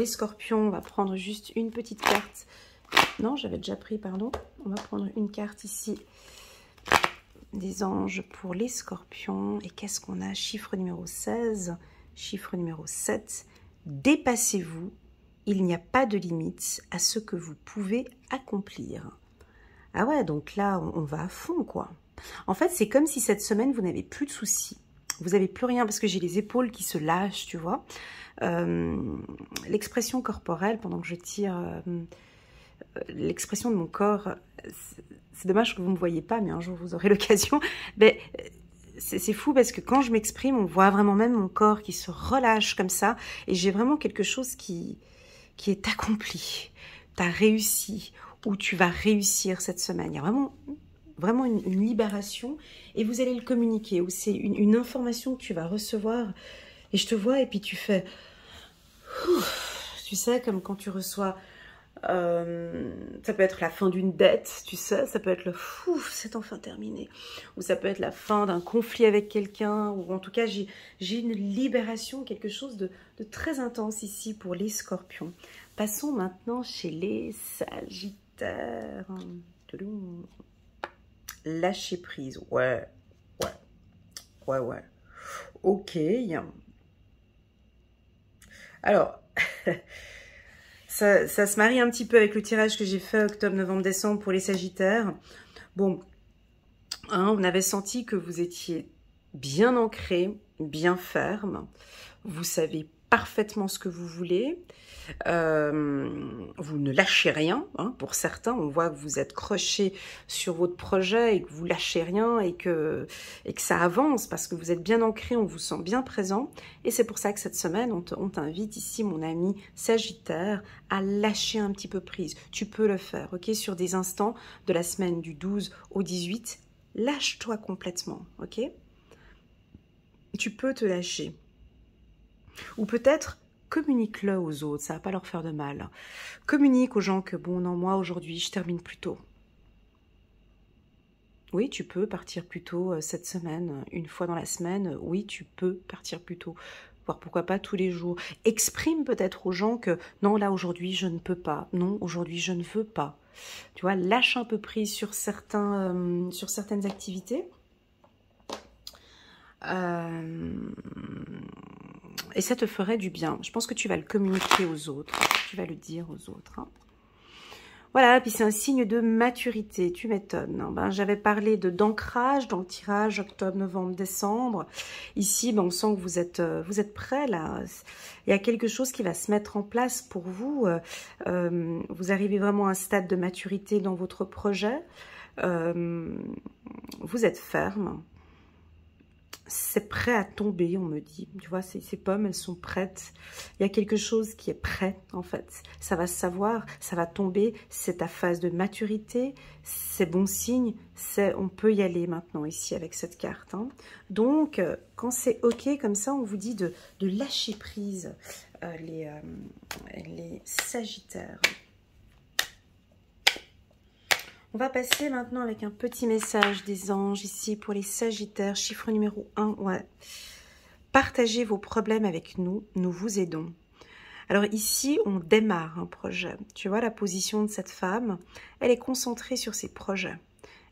scorpions. On va prendre juste une petite carte. Non, j'avais déjà pris, pardon. On va prendre une carte ici des anges pour les scorpions. Et qu'est-ce qu'on a? Chiffre numéro 16, chiffre numéro 7. Dépassez-vous, il n'y a pas de limite à ce que vous pouvez accomplir. Ah ouais, donc là, on va à fond, quoi. En fait, c'est comme si cette semaine, vous n'avez plus de soucis. Vous n'avez plus rien, parce que j'ai les épaules qui se lâchent, tu vois. L'expression corporelle, pendant que je tire l'expression de mon corps, c'est dommage que vous ne me voyez pas, mais un jour, vous aurez l'occasion. Mais c'est fou, parce que quand je m'exprime, on voit vraiment même mon corps qui se relâche comme ça. Et j'ai vraiment quelque chose qui est accompli. Tu as réussi. Où tu vas réussir cette semaine. Il y a vraiment une libération et vous allez le communiquer. Ou c'est une information que tu vas recevoir et je te vois et puis tu fais... Tu sais, comme quand tu reçois... ça peut être la fin d'une dette, tu sais, ça peut être le c'est enfin terminé. Ou ça peut être la fin d'un conflit avec quelqu'un. Ou en tout cas, j'ai une libération, quelque chose de très intense ici pour les scorpions. Passons maintenant chez les sagittaires. Lâcher prise. Ouais. Ok. Alors, ça se marie un petit peu avec le tirage que j'ai fait octobre, novembre, décembre pour les sagittaires. Bon, hein, on avait senti que vous étiez bien ancré, bien ferme. Vous savez parfaitement ce que vous voulez. Vous ne lâchez rien, hein, pour certains, on voit que vous êtes croché sur votre projet et que vous lâchez rien et que ça avance parce que vous êtes bien ancré, on vous sent bien présent et c'est pour ça que cette semaine on t'invite ici, mon ami Sagittaire, à lâcher un petit peu prise. Tu peux le faire, ok, sur des instants de la semaine du 12 au 18, lâche-toi complètement, ok? Tu peux te lâcher. Ou peut-être communique-le aux autres, ça va pas leur faire de mal. Communique aux gens que, bon, non, moi, aujourd'hui, je termine plus tôt. Oui, tu peux partir plus tôt cette semaine, une fois dans la semaine. Oui, tu peux partir plus tôt. Voire pourquoi pas tous les jours. Exprime peut-être aux gens que non, là aujourd'hui je ne peux pas. Non, aujourd'hui je ne veux pas. Tu vois, lâche un peu prise sur certaines activités. Et ça te ferait du bien. Je pense que tu vas le communiquer aux autres. Tu vas le dire aux autres. Hein. Voilà, puis c'est un signe de maturité, tu m'étonnes. Ben, j'avais parlé d'ancrage dans le tirage octobre, novembre, décembre. Ici, ben, on sent que vous êtes prêts là. Il y a quelque chose qui va se mettre en place pour vous. Vous arrivez vraiment à un stade de maturité dans votre projet. Vous êtes ferme. C'est prêt à tomber, on me dit. Tu vois, ces pommes, elles sont prêtes. Il y a quelque chose qui est prêt, en fait. Ça va se savoir, ça va tomber. C'est ta phase de maturité. C'est bon signe. On peut y aller maintenant, ici, avec cette carte. Hein. Donc, quand c'est OK, comme ça, on vous dit de lâcher prise les Sagittaires. On va passer maintenant avec un petit message des anges ici pour les Sagittaires. Chiffre numéro 1, ouais. Partagez vos problèmes avec nous, nous vous aidons. Alors ici, on démarre un projet. Tu vois la position de cette femme, elle est concentrée sur ses projets.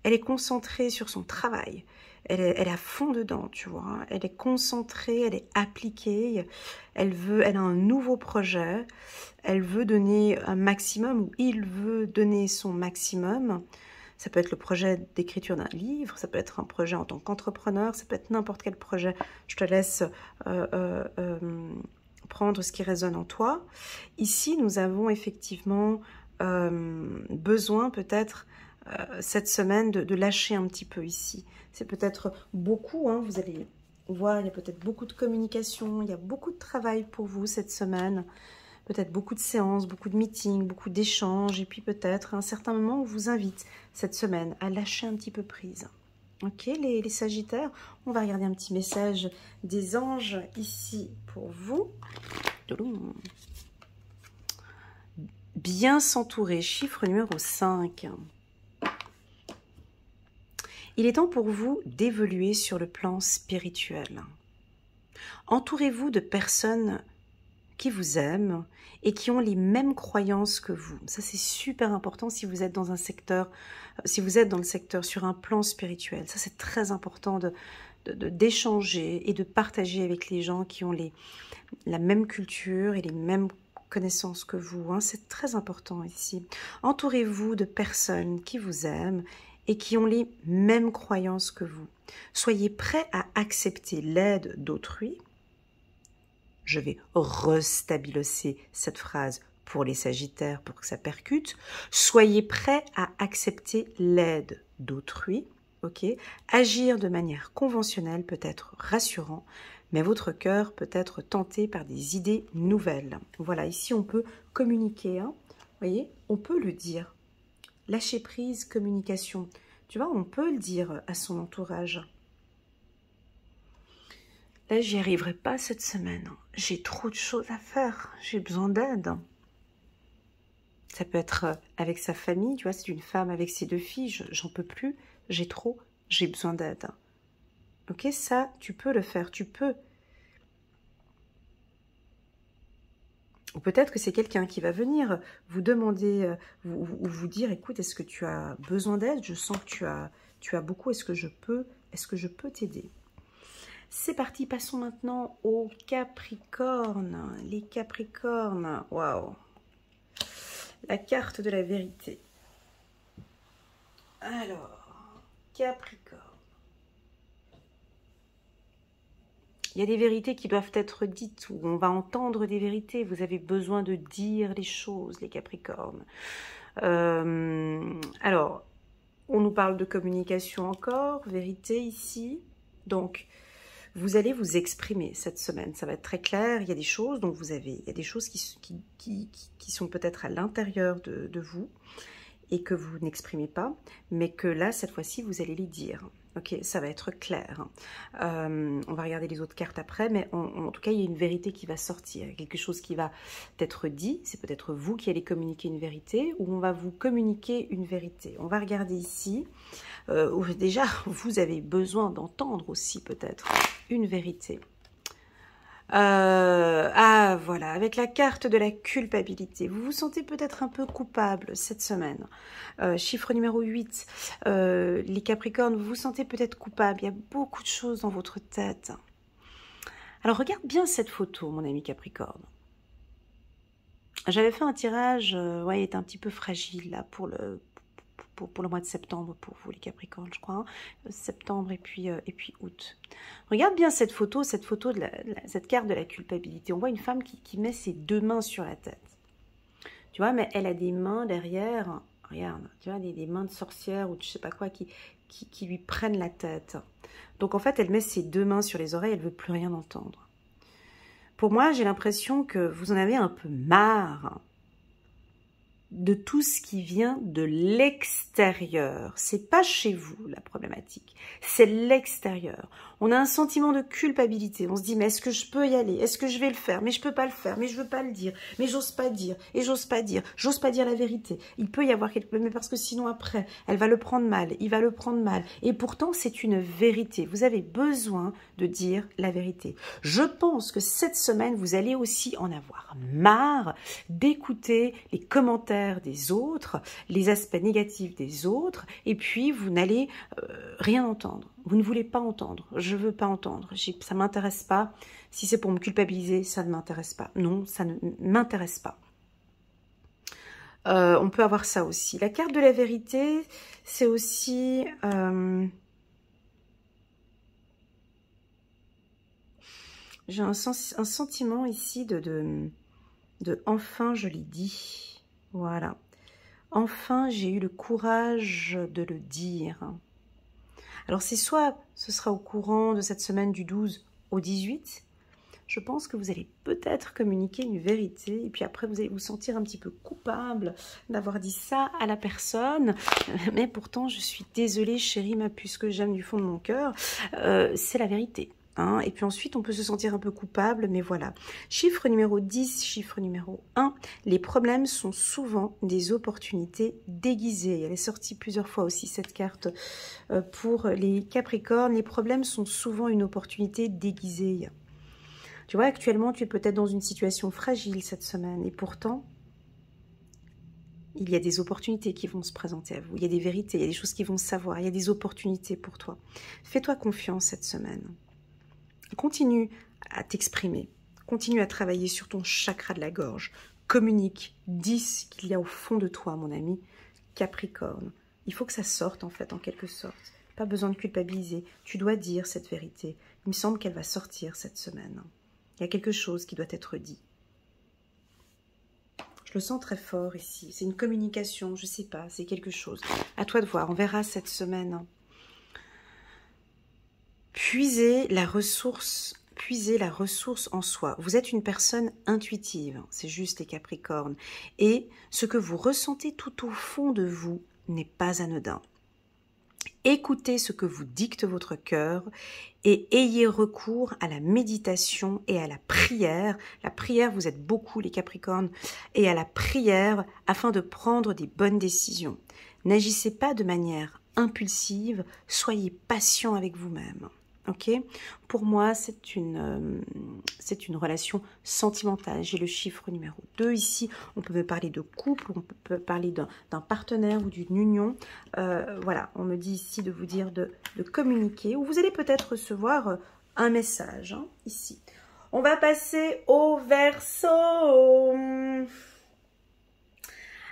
Elle est concentrée sur son travail. Elle est à fond dedans, tu vois. Elle est concentrée, elle est appliquée. Elle a un nouveau projet. Elle veut donner un maximum, ou il veut donner son maximum. Ça peut être le projet d'écriture d'un livre, ça peut être un projet en tant qu'entrepreneur, ça peut être n'importe quel projet. Je te laisse prendre ce qui résonne en toi. Ici, nous avons effectivement besoin peut-être cette semaine de lâcher un petit peu ici. C'est peut-être beaucoup, hein, vous allez voir, il y a peut-être beaucoup de communication, il y a beaucoup de travail pour vous cette semaine. Peut-être beaucoup de séances, beaucoup de meetings, beaucoup d'échanges, et puis peut-être à un certain moment, on vous invite cette semaine à lâcher un petit peu prise. Ok, les Sagittaires, on va regarder un petit message des anges ici pour vous. Bien s'entourer, chiffre numéro 5. Il est temps pour vous d'évoluer sur le plan spirituel. Entourez-vous de personnes qui vous aiment et qui ont les mêmes croyances que vous. Ça, c'est super important si vous êtes dans un secteur, si vous êtes dans le secteur sur un plan spirituel. Ça, c'est très important d'échanger et de partager avec les gens qui ont la même culture et les mêmes connaissances que vous. Hein. C'est très important ici. Entourez-vous de personnes qui vous aiment et qui ont les mêmes croyances que vous. Soyez prêts à accepter l'aide d'autrui. Je vais restabiloser cette phrase pour les Sagittaires pour que ça percute. Soyez prêts à accepter l'aide d'autrui. Okay. Agir de manière conventionnelle peut être rassurant, mais votre cœur peut être tenté par des idées nouvelles. Voilà, ici on peut communiquer. Hein. Vous voyez, on peut le dire. Lâcher prise, communication. Tu vois, on peut le dire à son entourage. Là, j'y arriverai pas cette semaine. J'ai trop de choses à faire. J'ai besoin d'aide. Ça peut être avec sa famille. Tu vois, c'est une femme avec ses 2 filles. J'en peux plus. J'ai besoin d'aide. Ok, ça, tu peux le faire. Tu peux. Ou peut-être que c'est quelqu'un qui va venir vous demander, vous dire, écoute, est-ce que tu as besoin d'aide? Je sens que tu as beaucoup. Est-ce que je peux t'aider? C'est parti, passons maintenant aux Capricornes. Les Capricornes, waouh! La carte de la vérité. Alors, Capricorne. Il y a des vérités qui doivent être dites, où on va entendre des vérités. Vous avez besoin de dire les choses, les Capricornes. Alors, on nous parle de communication encore, vérité ici. Donc, vous allez vous exprimer cette semaine. Ça va être très clair. Il y a des choses dont il y a des choses qui sont peut-être à l'intérieur de vous et que vous n'exprimez pas, mais que là, cette fois-ci, vous allez les dire. Ok, ça va être clair. On va regarder les autres cartes après, mais en tout cas, il y a une vérité qui va sortir, quelque chose qui va être dit. C'est peut-être vous qui allez communiquer une vérité ou on va vous communiquer une vérité. On va regarder ici. Déjà, vous avez besoin d'entendre aussi peut-être une vérité. Ah, voilà, avec la carte de la culpabilité. Vous vous sentez peut-être un peu coupable cette semaine. Chiffre numéro 8. Les Capricornes, vous vous sentez peut-être coupable. Il y a beaucoup de choses dans votre tête. Alors, regarde bien cette photo, mon ami Capricorne. J'avais fait un tirage, ouais, il était un petit peu fragile là pour le mois de septembre pour vous les Capricornes, je crois. Septembre et puis août. Regarde bien cette photo de cette carte de la culpabilité. On voit une femme qui met ses deux mains sur la tête. Tu vois, mais elle a des mains derrière. Regarde, tu vois, des mains de sorcière ou je sais pas quoi qui lui prennent la tête. Donc en fait, elle met ses deux mains sur les oreilles, elle veut plus rien entendre. Pour moi, j'ai l'impression que vous en avez un peu marre de tout ce qui vient de l'extérieur. C'est pas chez vous la problématique, c'est l'extérieur. On a un sentiment de culpabilité. On se dit mais est-ce que je peux y aller? Est-ce que je vais le faire? Mais je peux pas le faire. Mais je veux pas le dire. Mais j'ose pas dire. Et j'ose pas dire. J'ose pas dire la vérité. Il peut y avoir quelque chose, mais parce que sinon après, elle va le prendre mal. Il va le prendre mal. Et pourtant, c'est une vérité. Vous avez besoin de dire la vérité. Je pense que cette semaine, vous allez aussi en avoir marre d'écouter les commentaires des autres, les aspects négatifs des autres, et puis vous n'allez rien entendre. Vous ne voulez pas entendre. Je veux pas entendre. Ça m'intéresse pas. Si c'est pour me culpabiliser, ça ne m'intéresse pas. Non, ça ne m'intéresse pas. On peut avoir ça aussi. La carte de la vérité, c'est aussi... j'ai un sentiment ici de enfin je l'ai dit. Voilà. Enfin, j'ai eu le courage de le dire. Alors, c'est soit ce sera au courant de cette semaine du 12 au 18. Je pense que vous allez peut-être communiquer une vérité. Et puis après, vous allez vous sentir un petit peu coupable d'avoir dit ça à la personne. Mais pourtant, je suis désolée, chérie, ma puce que j'aime du fond de mon cœur. C'est la vérité. Hein, et puis ensuite, on peut se sentir un peu coupable, mais voilà. Chiffre numéro 10, chiffre numéro 1, les problèmes sont souvent des opportunités déguisées. Elle est sortie plusieurs fois aussi, cette carte, pour les Capricornes. Les problèmes sont souvent une opportunité déguisée. Tu vois, actuellement, tu es peut-être dans une situation fragile cette semaine, et pourtant, il y a des opportunités qui vont se présenter à vous. Il y a des vérités, il y a des choses qui vont se savoir, il y a des opportunités pour toi. Fais-toi confiance cette semaine. Continue à t'exprimer, continue à travailler sur ton chakra de la gorge, communique, dis ce qu'il y a au fond de toi, mon ami Capricorne. Il faut que ça sorte en fait, en quelque sorte. Pas besoin de culpabiliser, tu dois dire cette vérité. Il me semble qu'elle va sortir cette semaine. Il y a quelque chose qui doit être dit. Je le sens très fort ici, c'est une communication, je sais pas, c'est quelque chose. À toi de voir, on verra cette semaine. Puisez la ressource en soi. Vous êtes une personne intuitive, c'est juste les Capricornes. Et ce que vous ressentez tout au fond de vous n'est pas anodin. Écoutez ce que vous dicte votre cœur et ayez recours à la méditation et à la prière. La prière, vous êtes beaucoup les Capricornes, et à la prière afin de prendre des bonnes décisions. N'agissez pas de manière impulsive, soyez patient avec vous-même. Ok, pour moi, c'est une relation sentimentale. J'ai le chiffre numéro 2 ici. On peut me parler de couple, on peut parler d'un partenaire ou d'une union. Voilà, on me dit ici de vous dire de communiquer. Ou vous allez peut-être recevoir un message, hein, ici. On va passer au Verseau.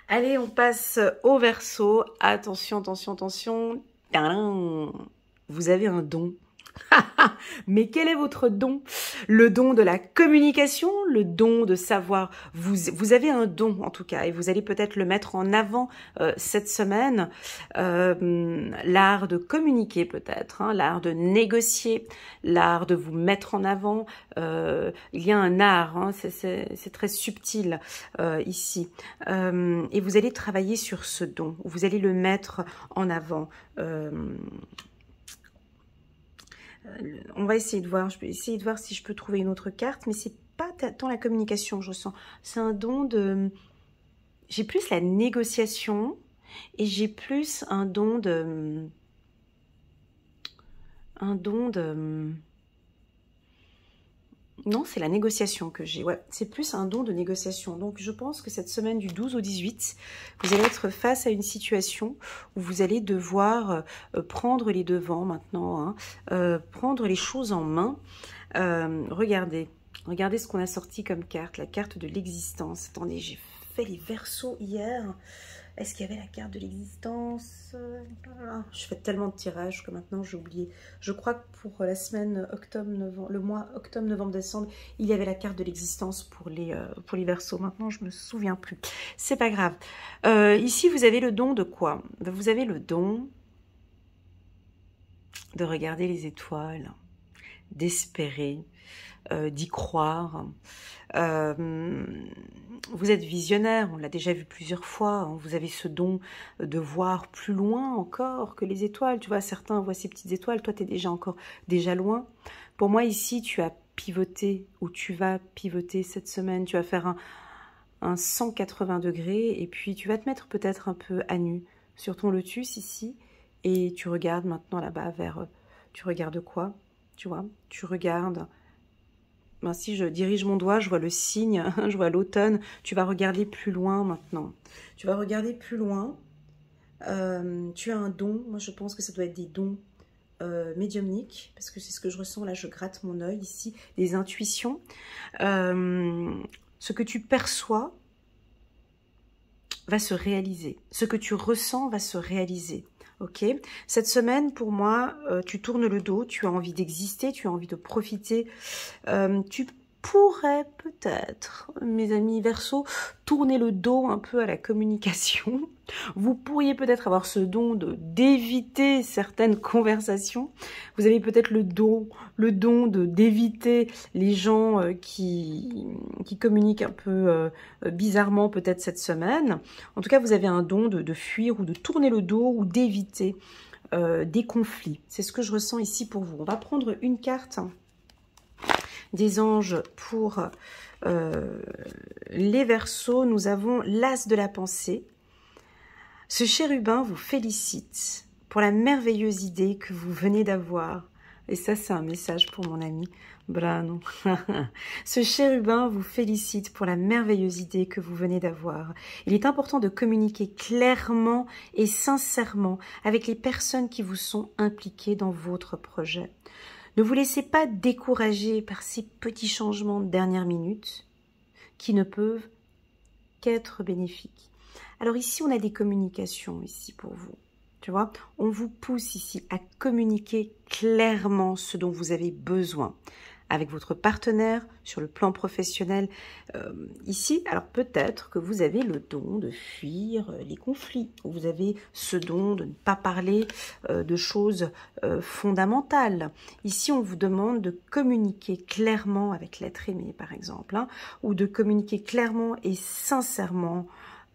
Allez, on passe au Verseau. Attention, attention, attention. Tadam. Vous avez un don. Mais quel est votre don? Le don de la communication, le don de savoir. Vous avez un don en tout cas et vous allez peut-être le mettre en avant cette semaine. L'art de communiquer peut-être, hein, l'art de négocier, l'art de vous mettre en avant. Il y a un art, hein, c'est très subtil ici. Et vous allez travailler sur ce don, vous allez le mettre en avant. On va essayer de voir. Je vais essayer de voir si je peux trouver une autre carte, mais c'est pas tant la communication, je ressens. C'est un don de... J'ai plus la négociation et j'ai plus un don de... Non, c'est la négociation que j'ai. Ouais, c'est plus un don de négociation. Donc, je pense que cette semaine du 12 au 18, vous allez être face à une situation où vous allez devoir prendre les devants maintenant, hein, prendre les choses en main. Regardez ce qu'on a sorti comme carte, la carte de l'existence. Attendez, j'ai fait les versos hier. Est-ce qu'il y avait la carte de l'existence? Je fais tellement de tirages que maintenant j'ai oublié. Je crois que pour la semaine octobre-novembre, le mois octobre-novembre-décembre, il y avait la carte de l'existence pour les versos. Maintenant, je me souviens plus. C'est pas grave. Ici, vous avez le don de quoi? Vous avez le don de regarder les étoiles, d'espérer, d'y croire. Vous êtes visionnaire, on l'a déjà vu plusieurs fois, hein, vous avez ce don de voir plus loin encore que les étoiles. Tu vois, certains voient ces petites étoiles, toi tu es déjà loin. Pour moi ici, tu as pivoté, ou tu vas pivoter cette semaine, tu vas faire un 180 degrés, et puis tu vas te mettre peut-être un peu à nu sur ton lotus ici, et tu regardes maintenant là-bas vers... Tu regardes quoi? Tu vois, tu regardes... Ben, si je dirige mon doigt, je vois le signe, je vois l'automne. Tu vas regarder plus loin maintenant. Tu vas regarder plus loin. Tu as un don. Moi, je pense que ça doit être des dons médiumniques, parce que c'est ce que je ressens. Là, je gratte mon œil ici. Des intuitions. Ce que tu perçois va se réaliser. Ce que tu ressens va se réaliser. Ok, cette semaine, pour moi, tu tournes le dos, tu as envie d'exister, tu as envie de profiter. Tu pourrais peut-être, mes amis Verseau, tourner le dos un peu à la communication. Vous pourriez peut-être avoir ce don d'éviter certaines conversations. Vous avez peut-être le don d'éviter les gens qui communiquent un peu bizarrement peut-être cette semaine. En tout cas, vous avez un don de fuir ou de tourner le dos ou d'éviter des conflits. C'est ce que je ressens ici pour vous. On va prendre une carte des anges pour les Verseaux. Nous avons l'As de la pensée. Ce chérubin vous félicite pour la merveilleuse idée que vous venez d'avoir. Et ça, c'est un message pour mon ami Brano. Ce chérubin vous félicite pour la merveilleuse idée que vous venez d'avoir. Il est important de communiquer clairement et sincèrement avec les personnes qui vous sont impliquées dans votre projet. Ne vous laissez pas décourager par ces petits changements de dernière minute qui ne peuvent qu'être bénéfiques. Alors ici, on a des communications ici pour vous. Tu vois, on vous pousse ici à communiquer clairement ce dont vous avez besoin avec votre partenaire sur le plan professionnel. Ici, alors peut-être que vous avez le don de fuir les conflits. Vous avez ce don de ne pas parler de choses fondamentales. Ici, on vous demande de communiquer clairement avec l'être aimé, par exemple, hein, ou de communiquer clairement et sincèrement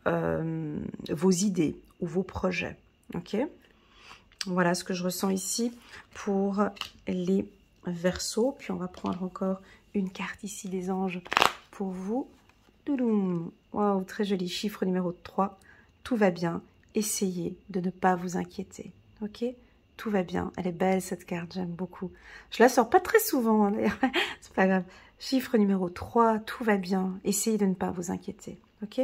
vos idées ou vos projets. Ok, voilà ce que je ressens ici pour les Verseaux. Puis on va prendre encore une carte ici des anges pour vous. Waouh, très joli chiffre numéro 3. Tout va bien. Essayez de ne pas vous inquiéter. Ok, tout va bien. Elle est belle cette carte, j'aime beaucoup. Je la sors pas très souvent, hein, d'ailleurs. C'est pas grave. Chiffre numéro 3, tout va bien. Essayez de ne pas vous inquiéter. Ok.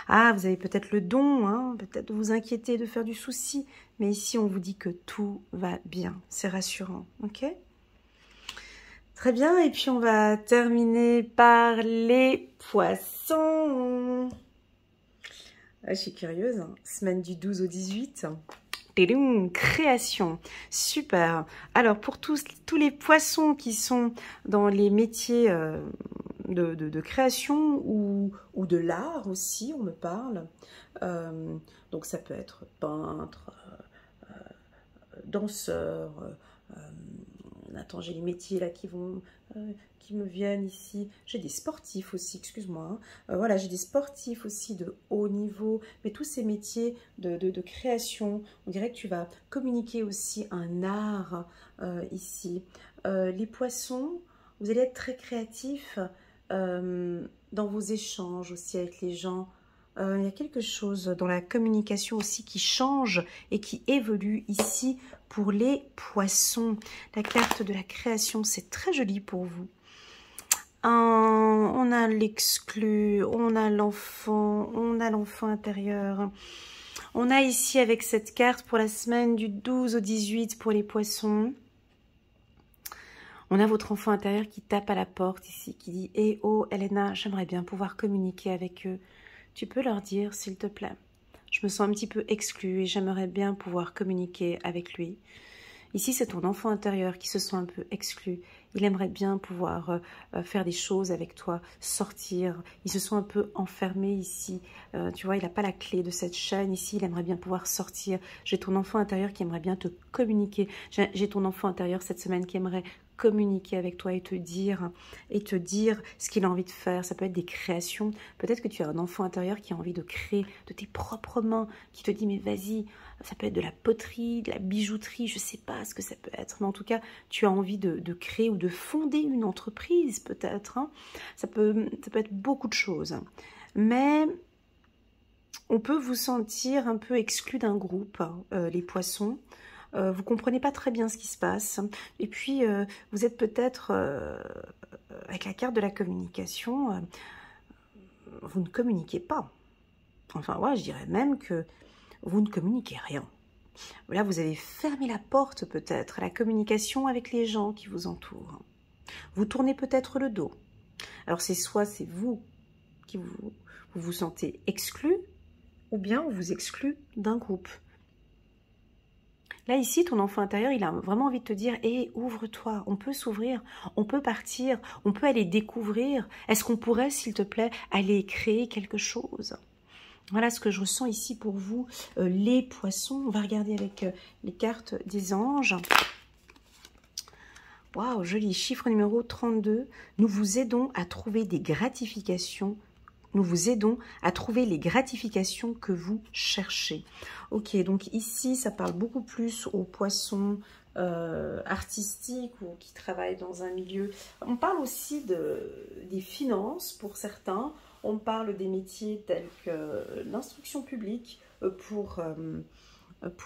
Ah, vous avez peut-être le don, hein, peut-être de vous inquiéter, de faire du souci. Mais ici, on vous dit que tout va bien. C'est rassurant, ok? Très bien, et puis on va terminer par les poissons. Ah, je suis curieuse, hein. Semaine du 12 au 18. Création, super. Alors, pour tous les poissons qui sont dans les métiers... De création ou de l'art aussi, on me parle. Donc ça peut être peintre, danseur, attends, j'ai les métiers là qui vont... qui me viennent ici. J'ai des sportifs aussi, excuse-moi. Hein. Voilà, j'ai des sportifs aussi de haut niveau. Mais tous ces métiers de création, on dirait que tu vas communiquer aussi un art ici. Les poissons, vous allez être très créatifs dans vos échanges aussi avec les gens. Il y a quelque chose dans la communication aussi qui change et qui évolue ici pour les poissons. La carte de la création, c'est très joli pour vous. On a l'exclu, on a l'enfant intérieur. On a ici avec cette carte pour la semaine du 12 au 18 pour les poissons. On a votre enfant intérieur qui tape à la porte ici, qui dit « Eh oh, Elena, j'aimerais bien pouvoir communiquer avec eux. Tu peux leur dire, s'il te plaît. Je me sens un petit peu exclue et j'aimerais bien pouvoir communiquer avec lui. » Ici, c'est ton enfant intérieur qui se sent un peu exclu. Il aimerait bien pouvoir faire des choses avec toi, sortir. Il se sent un peu enfermé ici. Tu vois, il n'a pas la clé de cette chaîne ici. Il aimerait bien pouvoir sortir. J'ai ton enfant intérieur qui aimerait bien te communiquer. J'ai ton enfant intérieur cette semaine qui aimerait communiquer avec toi et te dire ce qu'il a envie de faire. Ça peut être des créations. Peut-être que tu as un enfant intérieur qui a envie de créer de tes propres mains, qui te dit mais vas-y, ça peut être de la poterie, de la bijouterie, je sais pas ce que ça peut être, mais en tout cas tu as envie de créer ou de fonder une entreprise peut-être. Hein. Ça peut être beaucoup de choses. Mais on peut vous sentir un peu exclu d'un groupe, les poissons. Vous ne comprenez pas très bien ce qui se passe. Et puis, vous êtes peut-être, avec la carte de la communication, vous ne communiquez pas. Enfin, ouais, je dirais même que vous ne communiquez rien. Là, vous avez fermé la porte peut-être à la communication avec les gens qui vous entourent. Vous tournez peut-être le dos. Alors, c'est soit c'est vous qui vous sentez exclu, ou bien on vous exclut d'un groupe. Là, ici, ton enfant intérieur, il a vraiment envie de te dire « Hé, ouvre-toi, on peut s'ouvrir, on peut partir, on peut aller découvrir. Est-ce qu'on pourrait, s'il te plaît, aller créer quelque chose ?» Voilà ce que je ressens ici pour vous, les poissons. On va regarder avec les cartes des anges. Waouh, joli, chiffre numéro 32. Nous vous aidons à trouver des gratifications. Nous vous aidons à trouver les gratifications que vous cherchez. Ok, donc ici, ça parle beaucoup plus aux poissons artistiques ou qui travaillent dans un milieu. On parle aussi des finances pour certains. On parle des métiers tels que l'instruction publique pour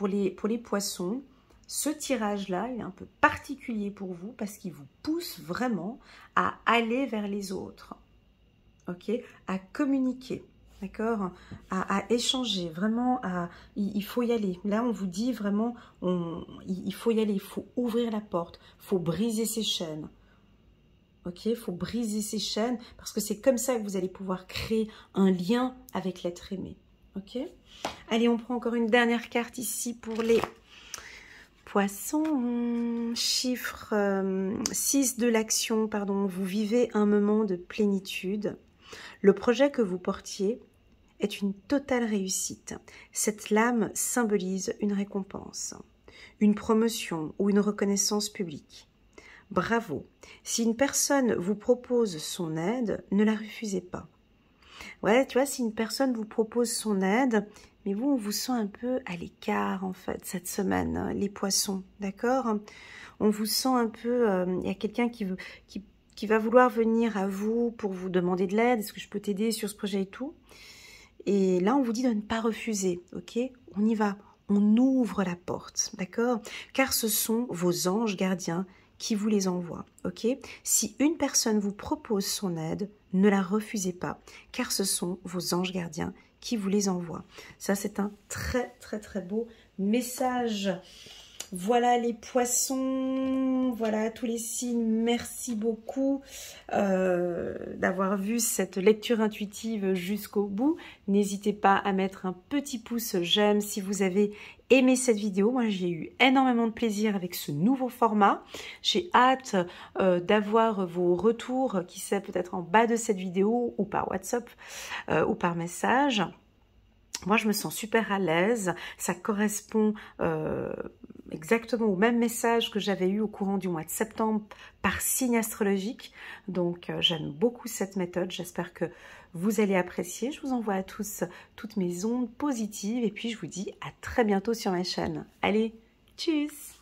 les poissons. Ce tirage-là, il est un peu particulier pour vous parce qu'il vous pousse vraiment à aller vers les autres. Ok, à communiquer, d'accord, à échanger, vraiment, il faut y aller. Là, on vous dit vraiment, il faut y aller, il faut ouvrir la porte, il faut briser ces chaînes. Ok, il faut briser ces chaînes parce que c'est comme ça que vous allez pouvoir créer un lien avec l'être aimé. Ok, allez, on prend encore une dernière carte ici pour les poissons. Chiffre 6 de l'action, pardon, vous vivez un moment de plénitude. Le projet que vous portiez est une totale réussite. Cette lame symbolise une récompense, une promotion ou une reconnaissance publique. Bravo! Si une personne vous propose son aide, ne la refusez pas. Ouais, tu vois, si une personne vous propose son aide, mais vous, on vous sent un peu à l'écart, en fait, cette semaine, hein, les poissons, d'accord? On vous sent un peu, il y a quelqu'un qui va vouloir venir à vous pour vous demander de l'aide, est-ce que je peux t'aider sur ce projet et tout. Et là, on vous dit de ne pas refuser, ok? On y va, on ouvre la porte, d'accord? Car ce sont vos anges gardiens qui vous les envoient, ok? Si une personne vous propose son aide, ne la refusez pas, car ce sont vos anges gardiens qui vous les envoient. Ça, c'est un très, très, très beau message. Voilà les poissons, voilà tous les signes. Merci beaucoup d'avoir vu cette lecture intuitive jusqu'au bout. N'hésitez pas à mettre un petit pouce j'aime si vous avez aimé cette vidéo. Moi, j'ai eu énormément de plaisir avec ce nouveau format. J'ai hâte d'avoir vos retours, qui sait peut-être en bas de cette vidéo ou par WhatsApp ou par message. Moi, je me sens super à l'aise. Ça correspond exactement au même message que j'avais eu au courant du mois de septembre par signe astrologique. Donc, j'aime beaucoup cette méthode. J'espère que vous allez apprécier. Je vous envoie à tous toutes mes ondes positives et puis je vous dis à très bientôt sur ma chaîne. Allez, tchuss!